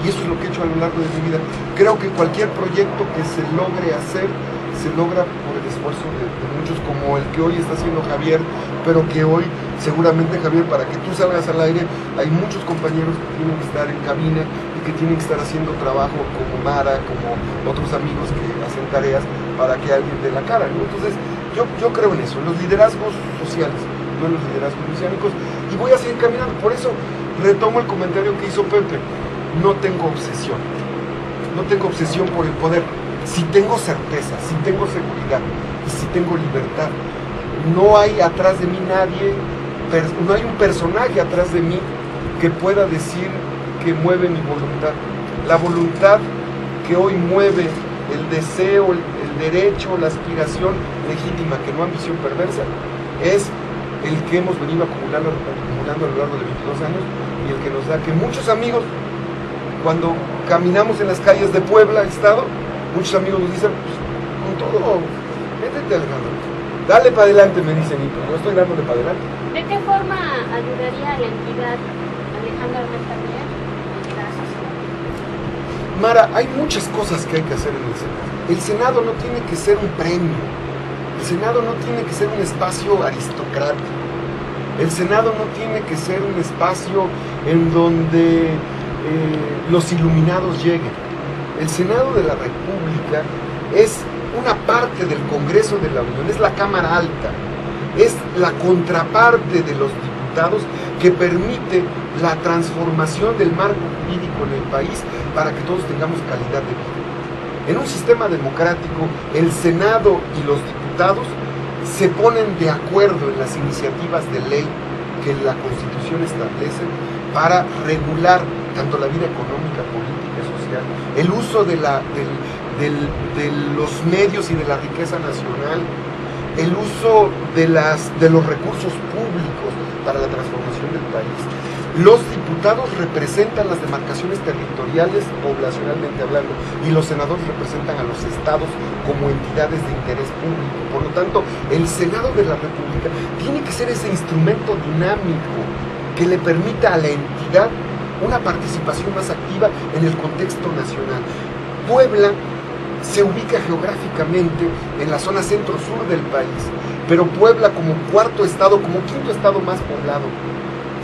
Y eso es lo que he hecho a lo largo de mi vida. Creo que cualquier proyecto que se logre hacer, se logra por el esfuerzo de muchos, como el que hoy está haciendo Javier, pero que hoy, seguramente, Javier, para que tú salgas al aire, hay muchos compañeros que tienen que estar en cabina y que tienen que estar haciendo trabajo, como Mara, como otros amigos que hacen tareas para que alguien dé la cara, ¿no? Entonces, yo creo en eso, en los liderazgos sociales, no en los liderazgos mesiánicos, y voy a seguir caminando. Por eso retomo el comentario que hizo Pepe: no tengo obsesión por el poder. Si tengo certeza, si tengo seguridad y si tengo libertad, no hay atrás de mí nadie, no hay un personaje atrás de mí que pueda decir que mueve mi voluntad. La voluntad que hoy mueve el deseo, el derecho, la aspiración legítima, que no ambición perversa, es el que hemos venido acumulando a lo largo de 22 años, y el que nos da que muchos amigos, cuando caminamos en las calles de Puebla, Estado, muchos amigos nos dicen: pues, con todo, métete, Alejandro, Dale para adelante, me dicen, y pues yo estoy dándole para adelante. ¿De qué forma ayudaría a la entidad Alejandro Albertamiller y la sociedad? Mara, hay muchas cosas que hay que hacer en el Senado. El Senado no tiene que ser un premio. El Senado no tiene que ser un espacio aristocrático. El Senado no tiene que ser un espacio en donde los iluminados lleguen. El Senado de la República es una parte del Congreso de la Unión, es la Cámara Alta, es la contraparte de los diputados que permite la transformación del marco jurídico en el país para que todos tengamos calidad de vida. En un sistema democrático, el Senado y los diputados se ponen de acuerdo en las iniciativas de ley que la Constitución establece para regular tanto la vida económica, política y social, el uso de los medios y de la riqueza nacional, el uso de los recursos públicos para la transformación del país. Los diputados representan las demarcaciones territoriales, poblacionalmente hablando, y los senadores representan a los estados como entidades de interés público. Por lo tanto, el Senado de la República tiene que ser ese instrumento dinámico que le permita a la entidad una participación más activa en el contexto nacional. Puebla se ubica geográficamente en la zona centro-sur del país, pero Puebla como cuarto estado, como quinto estado más poblado,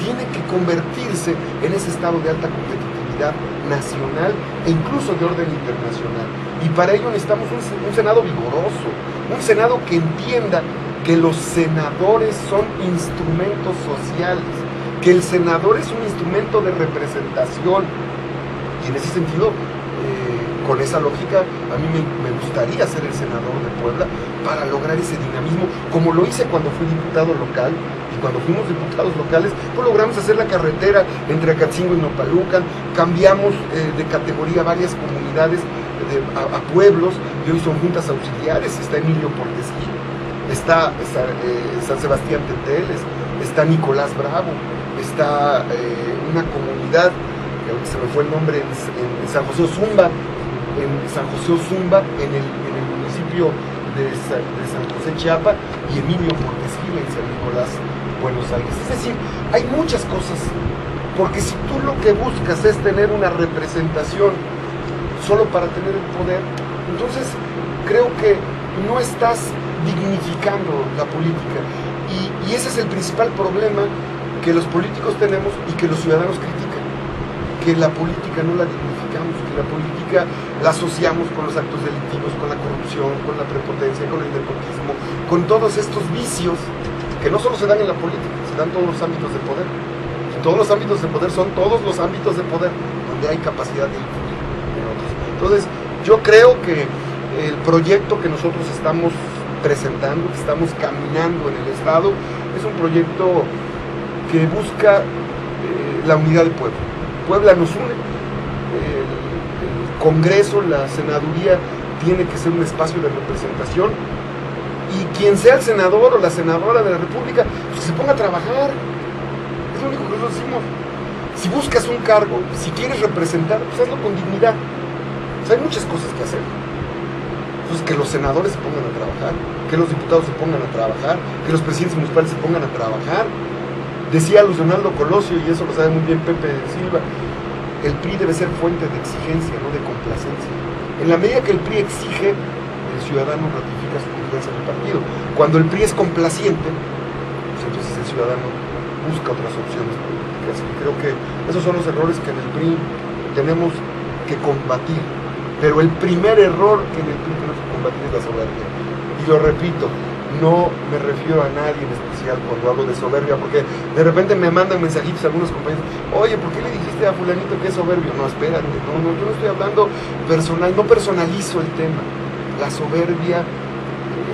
tiene que convertirse en ese estado de alta competitividad nacional e incluso de orden internacional. Y para ello necesitamos un Senado vigoroso, un Senado que entienda que los senadores son instrumentos sociales, que el senador es un instrumento de representación. Y en ese sentido, con esa lógica, a mí me gustaría ser el senador de Puebla para lograr ese dinamismo, como lo hice cuando fui diputado local. Y cuando fuimos diputados locales, pues logramos hacer la carretera entre Acatzingo y Nopalucan, cambiamos de categoría varias comunidades a pueblos, y hoy son juntas auxiliares. Está Emilio Portesquí, está San Sebastián Teteles, está Nicolás Bravo, está una comunidad, que se me fue el nombre, en San José Ozumba, en el municipio de San José Chiapa, y Emilio Portesquí en San Nicolás, Buenos Aires. Es decir, hay muchas cosas, porque si tú lo que buscas es tener una representación solo para tener el poder, entonces creo que no estás dignificando la política, y ese es el principal problema que los políticos tenemos y que los ciudadanos critican, que la política no la dignificamos, que la política la asociamos con los actos delictivos, con la corrupción, con la prepotencia, con el nepotismo, con todos estos vicios que no solo se dan en la política, se dan en todos los ámbitos de poder. Y todos los ámbitos de poder son todos los ámbitos de poder donde hay capacidad de influir en otros. Entonces, yo creo que el proyecto que nosotros estamos presentando, que estamos caminando en el Estado, es un proyecto que busca la unidad de Puebla. Puebla nos une. El Congreso, la senaduría, tiene que ser un espacio de representación, y quien sea el senador o la senadora de la República, pues que se ponga a trabajar. Es lo único que nosotros decimos. Si buscas un cargo, si quieres representar, pues hazlo con dignidad. Pues hay muchas cosas que hacer. Entonces, que los senadores se pongan a trabajar, que los diputados se pongan a trabajar, que los presidentes municipales se pongan a trabajar. Decía Luis Donaldo Colosio, y eso lo sabe muy bien Pepe Silva, el PRI debe ser fuente de exigencia, no de complacencia. En la medida que el PRI exige, el ciudadano ratifica su confianza en el partido. Cuando el PRI es complaciente, pues entonces el ciudadano busca otras opciones políticas. Y creo que esos son los errores que en el PRI tenemos que combatir. Pero el primer error que en el PRI tenemos que combatir es la soberbia. Y lo repito, no me refiero a nadie en especial cuando hablo de soberbia, porque de repente me mandan mensajitos algunos compañeros: oye, ¿por qué le dijiste a fulanito que es soberbio? No, espérate, yo no estoy hablando personal, no personalizo el tema. La soberbia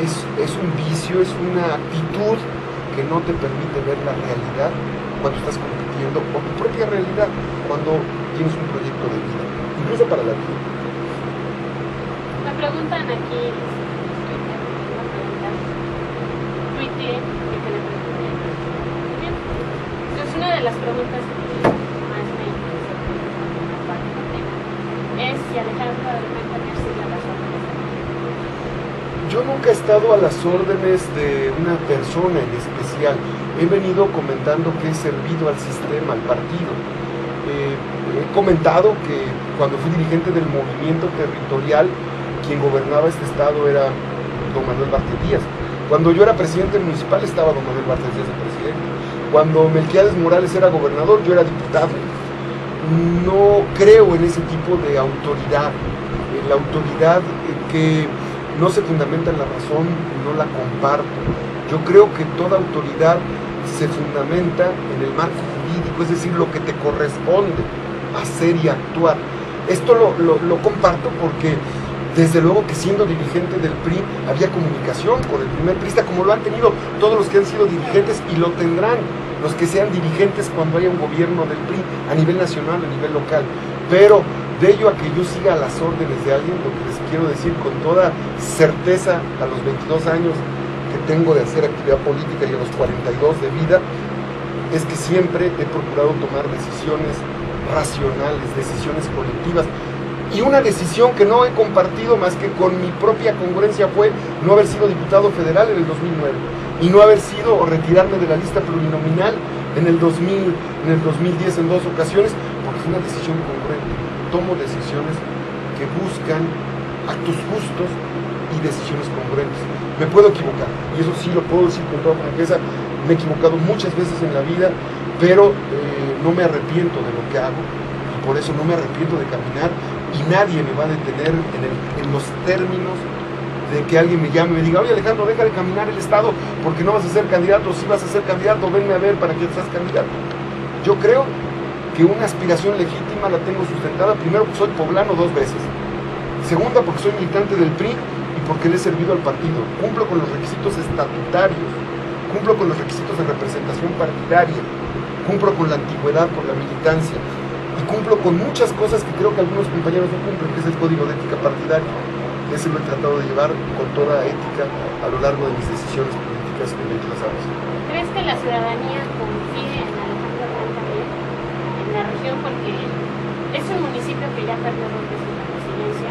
es un vicio, es una actitud que no te permite ver la realidad cuando estás compitiendo, o tu propia realidad cuando tienes un proyecto de vida, incluso para la vida. Me preguntan aquí, tuiteé que le pregunté. Bien. Entonces, una de las preguntas que más me interesó es si Alejandro Albertamiller sigue la razón. Yo nunca he estado a las órdenes de una persona en especial. He venido comentando que he servido al sistema, al partido. He comentado que cuando fui dirigente del movimiento territorial, quien gobernaba este estado era don Manuel Bartlett Díaz. Cuando yo era presidente municipal estaba don Manuel Bartlett Díaz de presidente. Cuando Melquiades Morales era gobernador, yo era diputado. No creo en ese tipo de autoridad. La autoridad que no se fundamenta en la razón, no la comparto. Yo creo que toda autoridad se fundamenta en el marco jurídico, es decir, lo que te corresponde hacer y actuar. Esto lo comparto porque desde luego que siendo dirigente del PRI había comunicación con el primer priista, como lo han tenido todos los que han sido dirigentes y lo tendrán los que sean dirigentes cuando haya un gobierno del PRI a nivel nacional, a nivel local. Pero de ello a que yo siga las órdenes de alguien, lo que les quiero decir con toda certeza a los 22 años que tengo de hacer actividad política y a los 42 de vida, es que siempre he procurado tomar decisiones racionales, decisiones colectivas. Y una decisión que no he compartido más que con mi propia congruencia fue no haber sido diputado federal en el 2009 y no haber sido o retirarme de la lista plurinominal en el 2010 en 2 ocasiones, porque es una decisión congruente. Tomo decisiones que buscan actos justos y decisiones congruentes. Me puedo equivocar, y eso sí lo puedo decir con toda franqueza, me he equivocado muchas veces en la vida, pero no me arrepiento de lo que hago, y por eso no me arrepiento de caminar, y nadie me va a detener en los términos de que alguien me llame y me diga, oye Alejandro, deja de caminar el Estado, porque no vas a ser candidato, si vas a ser candidato, venme a ver para que seas candidato. Yo creo que una aspiración legítima la tengo sustentada, primero porque soy poblano 2 veces, segunda porque soy militante del PRI y porque le he servido al partido, cumplo con los requisitos estatutarios, cumplo con los requisitos de representación partidaria, cumplo con la antigüedad, con la militancia, y cumplo con muchas cosas que creo que algunos compañeros no cumplen, que es el código de ética partidaria. Ese lo he tratado de llevar con toda ética a lo largo de mis decisiones políticas que me he trazado. ¿Crees que la ciudadanía confíe en Alejandro Herrán también, en la región? Porque es un municipio que ya perdió 2 veces la presidencia,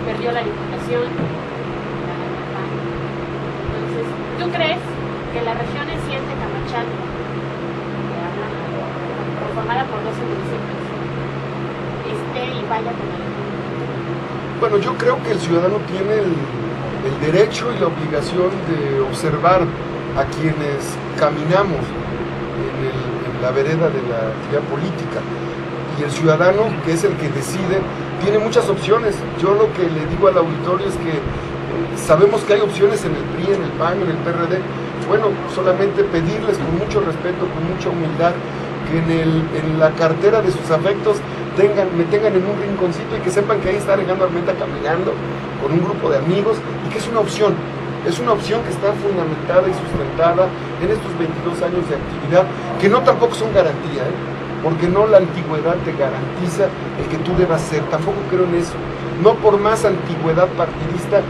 perdió la diputación, la ganó el PAN. Entonces, ¿tú crees que la región Enciente Camachalco, formada por 12 municipios, esté y vaya con el... Bueno, yo creo que el ciudadano tiene el derecho y la obligación de observar a quienes caminamos en la vereda de la actividad política. Y el ciudadano, que es el que decide, tiene muchas opciones. Yo lo que le digo al auditorio es que sabemos que hay opciones en el PRI, en el PAN, en el PRD. Bueno, solamente pedirles con mucho respeto, con mucha humildad, que en la cartera de sus afectos me tengan en un rinconcito y que sepan que ahí está Alejandro Armenta caminando con un grupo de amigos y que es una opción que está fundamentada y sustentada en estos 22 años de actividad, que no tampoco son garantía, porque no la antigüedad te garantiza el que tú debas ser, tampoco creo en eso, no por más antigüedad partidista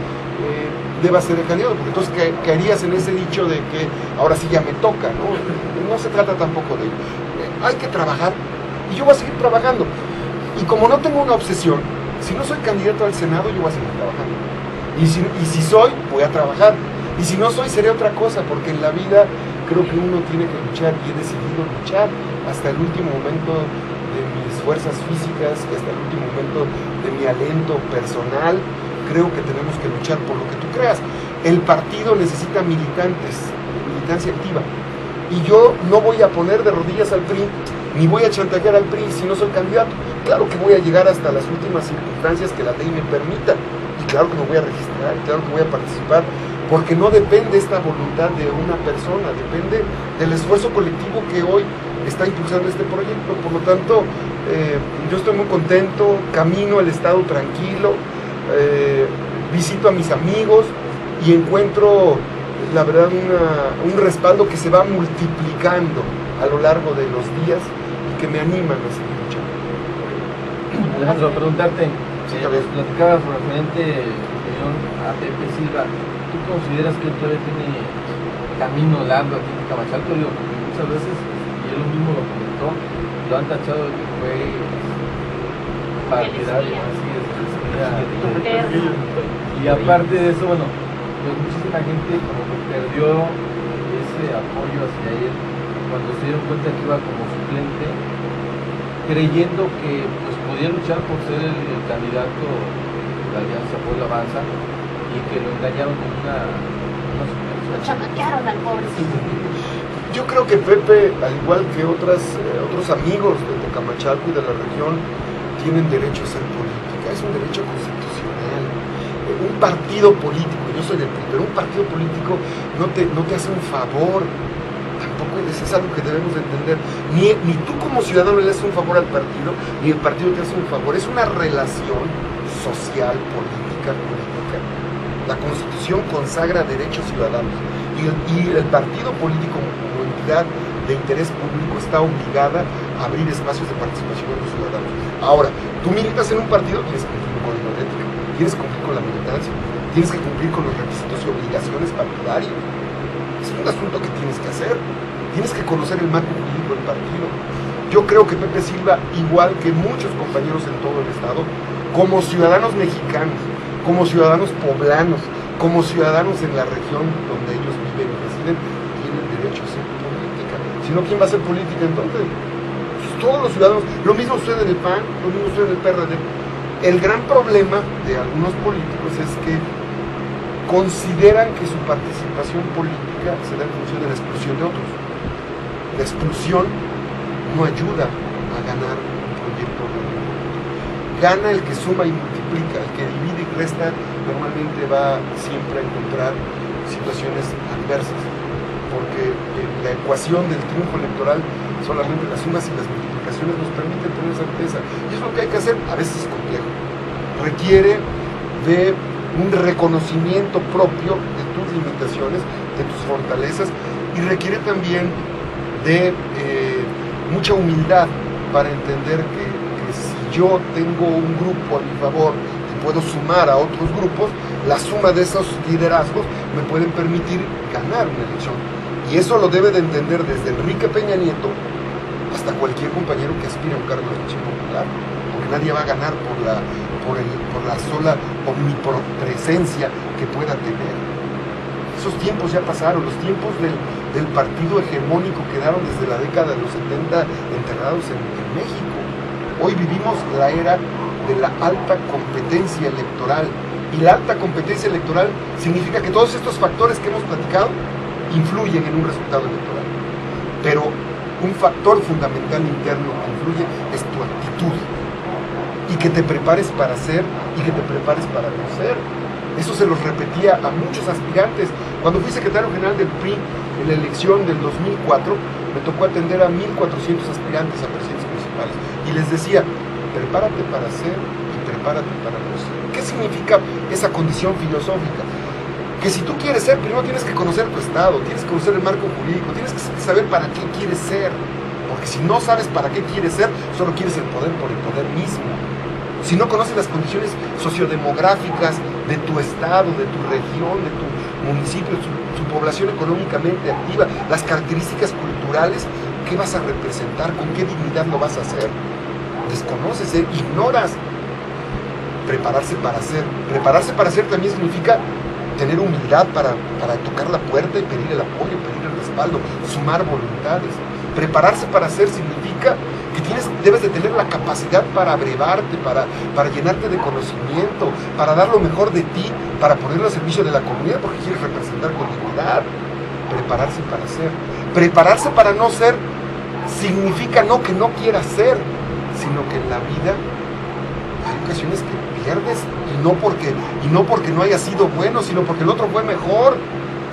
debas ser el candidato, porque entonces caerías en ese dicho de que ahora sí ya me toca, no se trata tampoco de ello. Hay que trabajar y yo voy a seguir trabajando. Y como no tengo una obsesión, si no soy candidato al Senado, yo voy a seguir trabajando. Y si soy, voy a trabajar. Y si no soy, seré otra cosa, porque en la vida creo que uno tiene que luchar y he decidido luchar hasta el último momento de mis fuerzas físicas, hasta el último momento de mi aliento personal. Creo que tenemos que luchar por lo que tú creas. El partido necesita militantes, militancia activa. Y yo no voy a poner de rodillas al PRI, ni voy a chantajear al PRI si no soy candidato. Claro que voy a llegar hasta las últimas circunstancias que la ley me permita, y claro que me voy a registrar, y claro que voy a participar, porque no depende esta voluntad de una persona, depende del esfuerzo colectivo que hoy está impulsando este proyecto. Por lo tanto, yo estoy muy contento, camino el estado tranquilo, visito a mis amigos y encuentro, la verdad, un respaldo que se va multiplicando a lo largo de los días y que me animan a seguir luchando. Alejandro, preguntarte, Sí, platicabas referente a Pepe Silva, ¿tú consideras que él todavía tiene camino largo aquí en Camachalco? Digo, porque muchas veces, y él mismo lo comentó, lo han tachado de que fue partidario, así es, Y aparte de eso, bueno, pues muchísima gente como que perdió ese apoyo hacia él cuando se dieron cuenta que iba como suplente, creyendo que pues podía luchar por ser el candidato de la Alianza Puebla Avanza y que lo engañaron con una Lo chamaquearon al pobrecito. Yo creo que Pepe, al igual que otros amigos de Tecamachalco y de la región, tienen derecho a ser política. Es un derecho constitucional. Un partido político, yo soy del PRI, pero un partido político no te hace un favor. Tampoco es algo que debemos de entender. Ni tú como ciudadano le haces un favor al partido, ni el partido te hace un favor. Es una relación social, política. La Constitución consagra derechos ciudadanos y el partido político como entidad de interés público está obligada a abrir espacios de participación de los ciudadanos. Ahora, tú militas en un partido, tienes que cumplir con la ética, tienes que cumplir con la militancia, tienes que cumplir con los requisitos y obligaciones partidarios. Es un asunto que tienes que hacer. Tienes que conocer el marco jurídico del partido. Yo creo que Pepe Silva, igual que muchos compañeros en todo el estado, como ciudadanos mexicanos, como ciudadanos poblanos, como ciudadanos en la región donde ellos viven y residen, tienen derecho a hacer política. Si no, ¿quién va a hacer política entonces? Pues todos los ciudadanos. Lo mismo sucede en el PAN, lo mismo sucede en el PRD. El gran problema de algunos políticos es que consideran que su participación política se da en función de la exclusión de otros. La exclusión no ayuda a ganar un proyecto. Gana el que suma y multiplica, el que divide y resta normalmente va siempre a encontrar situaciones adversas, porque la ecuación del triunfo electoral solamente las sumas y las multiplicaciones nos permiten tener certeza, y es lo que hay que hacer. A veces es complejo, requiere de un reconocimiento propio de tus limitaciones, de tus fortalezas, y requiere también de mucha humildad para entender que si yo tengo un grupo a mi favor y puedo sumar a otros grupos, la suma de esos liderazgos me pueden permitir ganar una elección. Y eso lo debe de entender desde Enrique Peña Nieto hasta cualquier compañero que aspire a un cargo de elección popular, porque nadie va a ganar por la sola omnipresencia que pueda tener. Esos tiempos ya pasaron, los tiempos del partido hegemónico quedaron desde la década de los 70 enterrados en México. Hoy vivimos la era de la alta competencia electoral, y la alta competencia electoral significa que todos estos factores que hemos platicado influyen en un resultado electoral, pero un factor fundamental interno que influye es tu actitud, y que te prepares para ser y que te prepares para no ser. Eso se los repetía a muchos aspirantes. Cuando fui secretario general del PRI en la elección del 2004, me tocó atender a 1,400 aspirantes a presidentes municipales, y les decía: prepárate para ser y prepárate para no ser. ¿Qué significa esa condición filosófica? Que si tú quieres ser, primero tienes que conocer tu estado, tienes que conocer el marco jurídico, tienes que saber para qué quieres ser, porque si no sabes para qué quieres ser, solo quieres el poder por el poder mismo. Si no conoces las condiciones sociodemográficas de tu estado, de tu región, de tu municipio, su población económicamente activa, las características culturales, ¿qué vas a representar? ¿Con qué dignidad lo vas a hacer? Desconoces, ignoras. Prepararse para ser. Prepararse para ser también significa tener humildad para tocar la puerta y pedir el apoyo, pedir el respaldo, sumar voluntades. Prepararse para ser significa que debes de tener la capacidad para abrevarte, para llenarte de conocimiento, para dar lo mejor de ti, para ponerlo al servicio de la comunidad, porque quieres representar con dignidad. Prepararse para ser. Prepararse para no ser significa no que no quieras ser, sino que en la vida hay ocasiones que pierdes, y no porque no haya sido bueno, sino porque el otro fue mejor.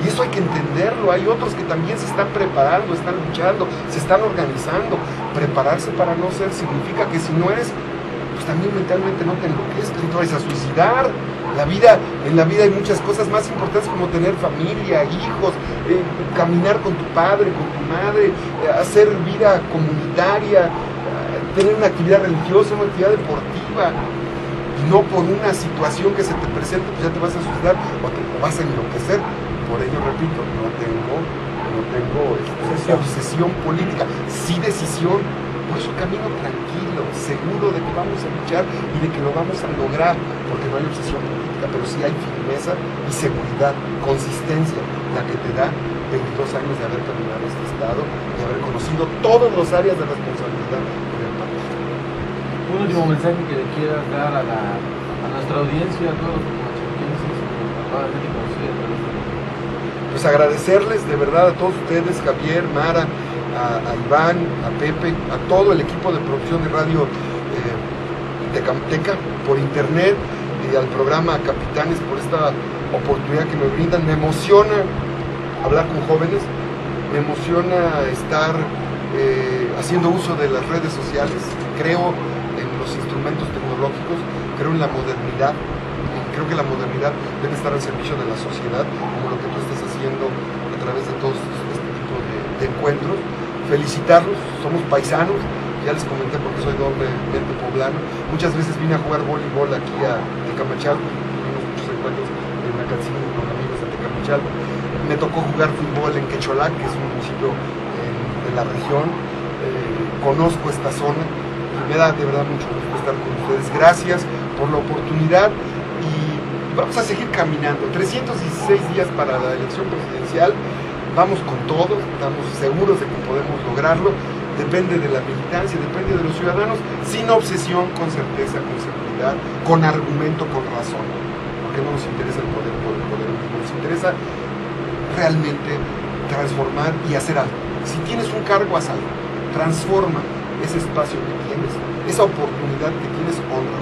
Y eso hay que entenderlo. Hay otros que también se están preparando, están luchando, se están organizando. Prepararse para no ser significa que si no eres, pues también mentalmente no te enloquezcas y te vayas a suicidar. En la vida hay muchas cosas más importantes, como tener familia, hijos, caminar con tu padre, con tu madre, hacer vida comunitaria, tener una actividad religiosa, una actividad deportiva. Y no por una situación que se te presente, pues ya te vas a suicidar o te vas a enloquecer. Por ello, repito, no tengo obsesión política, sí decisión, Por eso camino tranquilo, seguro de que vamos a luchar y de que lo vamos a lograr, porque no hay obsesión política, pero sí hay firmeza y seguridad, consistencia, la que te da 22 años de haber caminado este estado y haber conocido todas las áreas de responsabilidad en el país. Un último mensaje que le quieras dar a nuestra audiencia, a todos los comachaquenses que probablemente conocen a través de Pues agradecerles de verdad a todos ustedes, Javier, Mara, a Iván, a Pepe, a todo el equipo de producción de radio Tecamteca por internet y al programa Capitanes por esta oportunidad que me brindan. Me emociona hablar con jóvenes, me emociona estar haciendo uso de las redes sociales. Creo en los instrumentos tecnológicos, creo en la modernidad. Creo que la modernidad debe estar al servicio de la sociedad, como lo que tú estás haciendo a través de todos este tipo de encuentros. Felicitarlos, somos paisanos, ya les comenté porque soy doblemente poblano. Muchas veces vine a jugar voleibol aquí a Tecamachalco, tuvimos muchos encuentros en Nacancín con amigos de Tecamachalco. Me tocó jugar fútbol en Quecholac, que es un municipio de la región. Conozco esta zona y me da de verdad mucho gusto estar con ustedes. Gracias por la oportunidad. Y vamos a seguir caminando. 316 días para la elección presidencial. Vamos con todo, estamos seguros de que podemos lograrlo. Depende de la militancia, depende de los ciudadanos, sin obsesión, con certeza, con seguridad, con argumento, con razón. Porque no nos interesa el poder por el poder, nos interesa realmente transformar y hacer algo. Si tienes un cargo, haz algo. Transforma ese espacio que tienes, esa oportunidad que tienes, honra.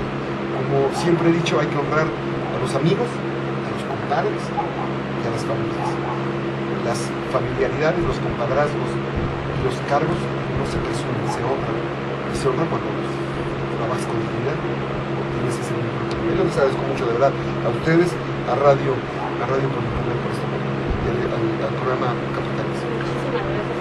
Como siempre he dicho, hay que honrar a los amigos, a los compadres y a las familias. Las familiaridades, los compadrazgos y los cargos no se presumen, se honran. Y se honran cuando trabajas con dignidad, tienes ese vínculo. Yo les agradezco mucho, de verdad, a ustedes, a Radio por Internet por esta y al programa Capitanes. Muchísimas gracias.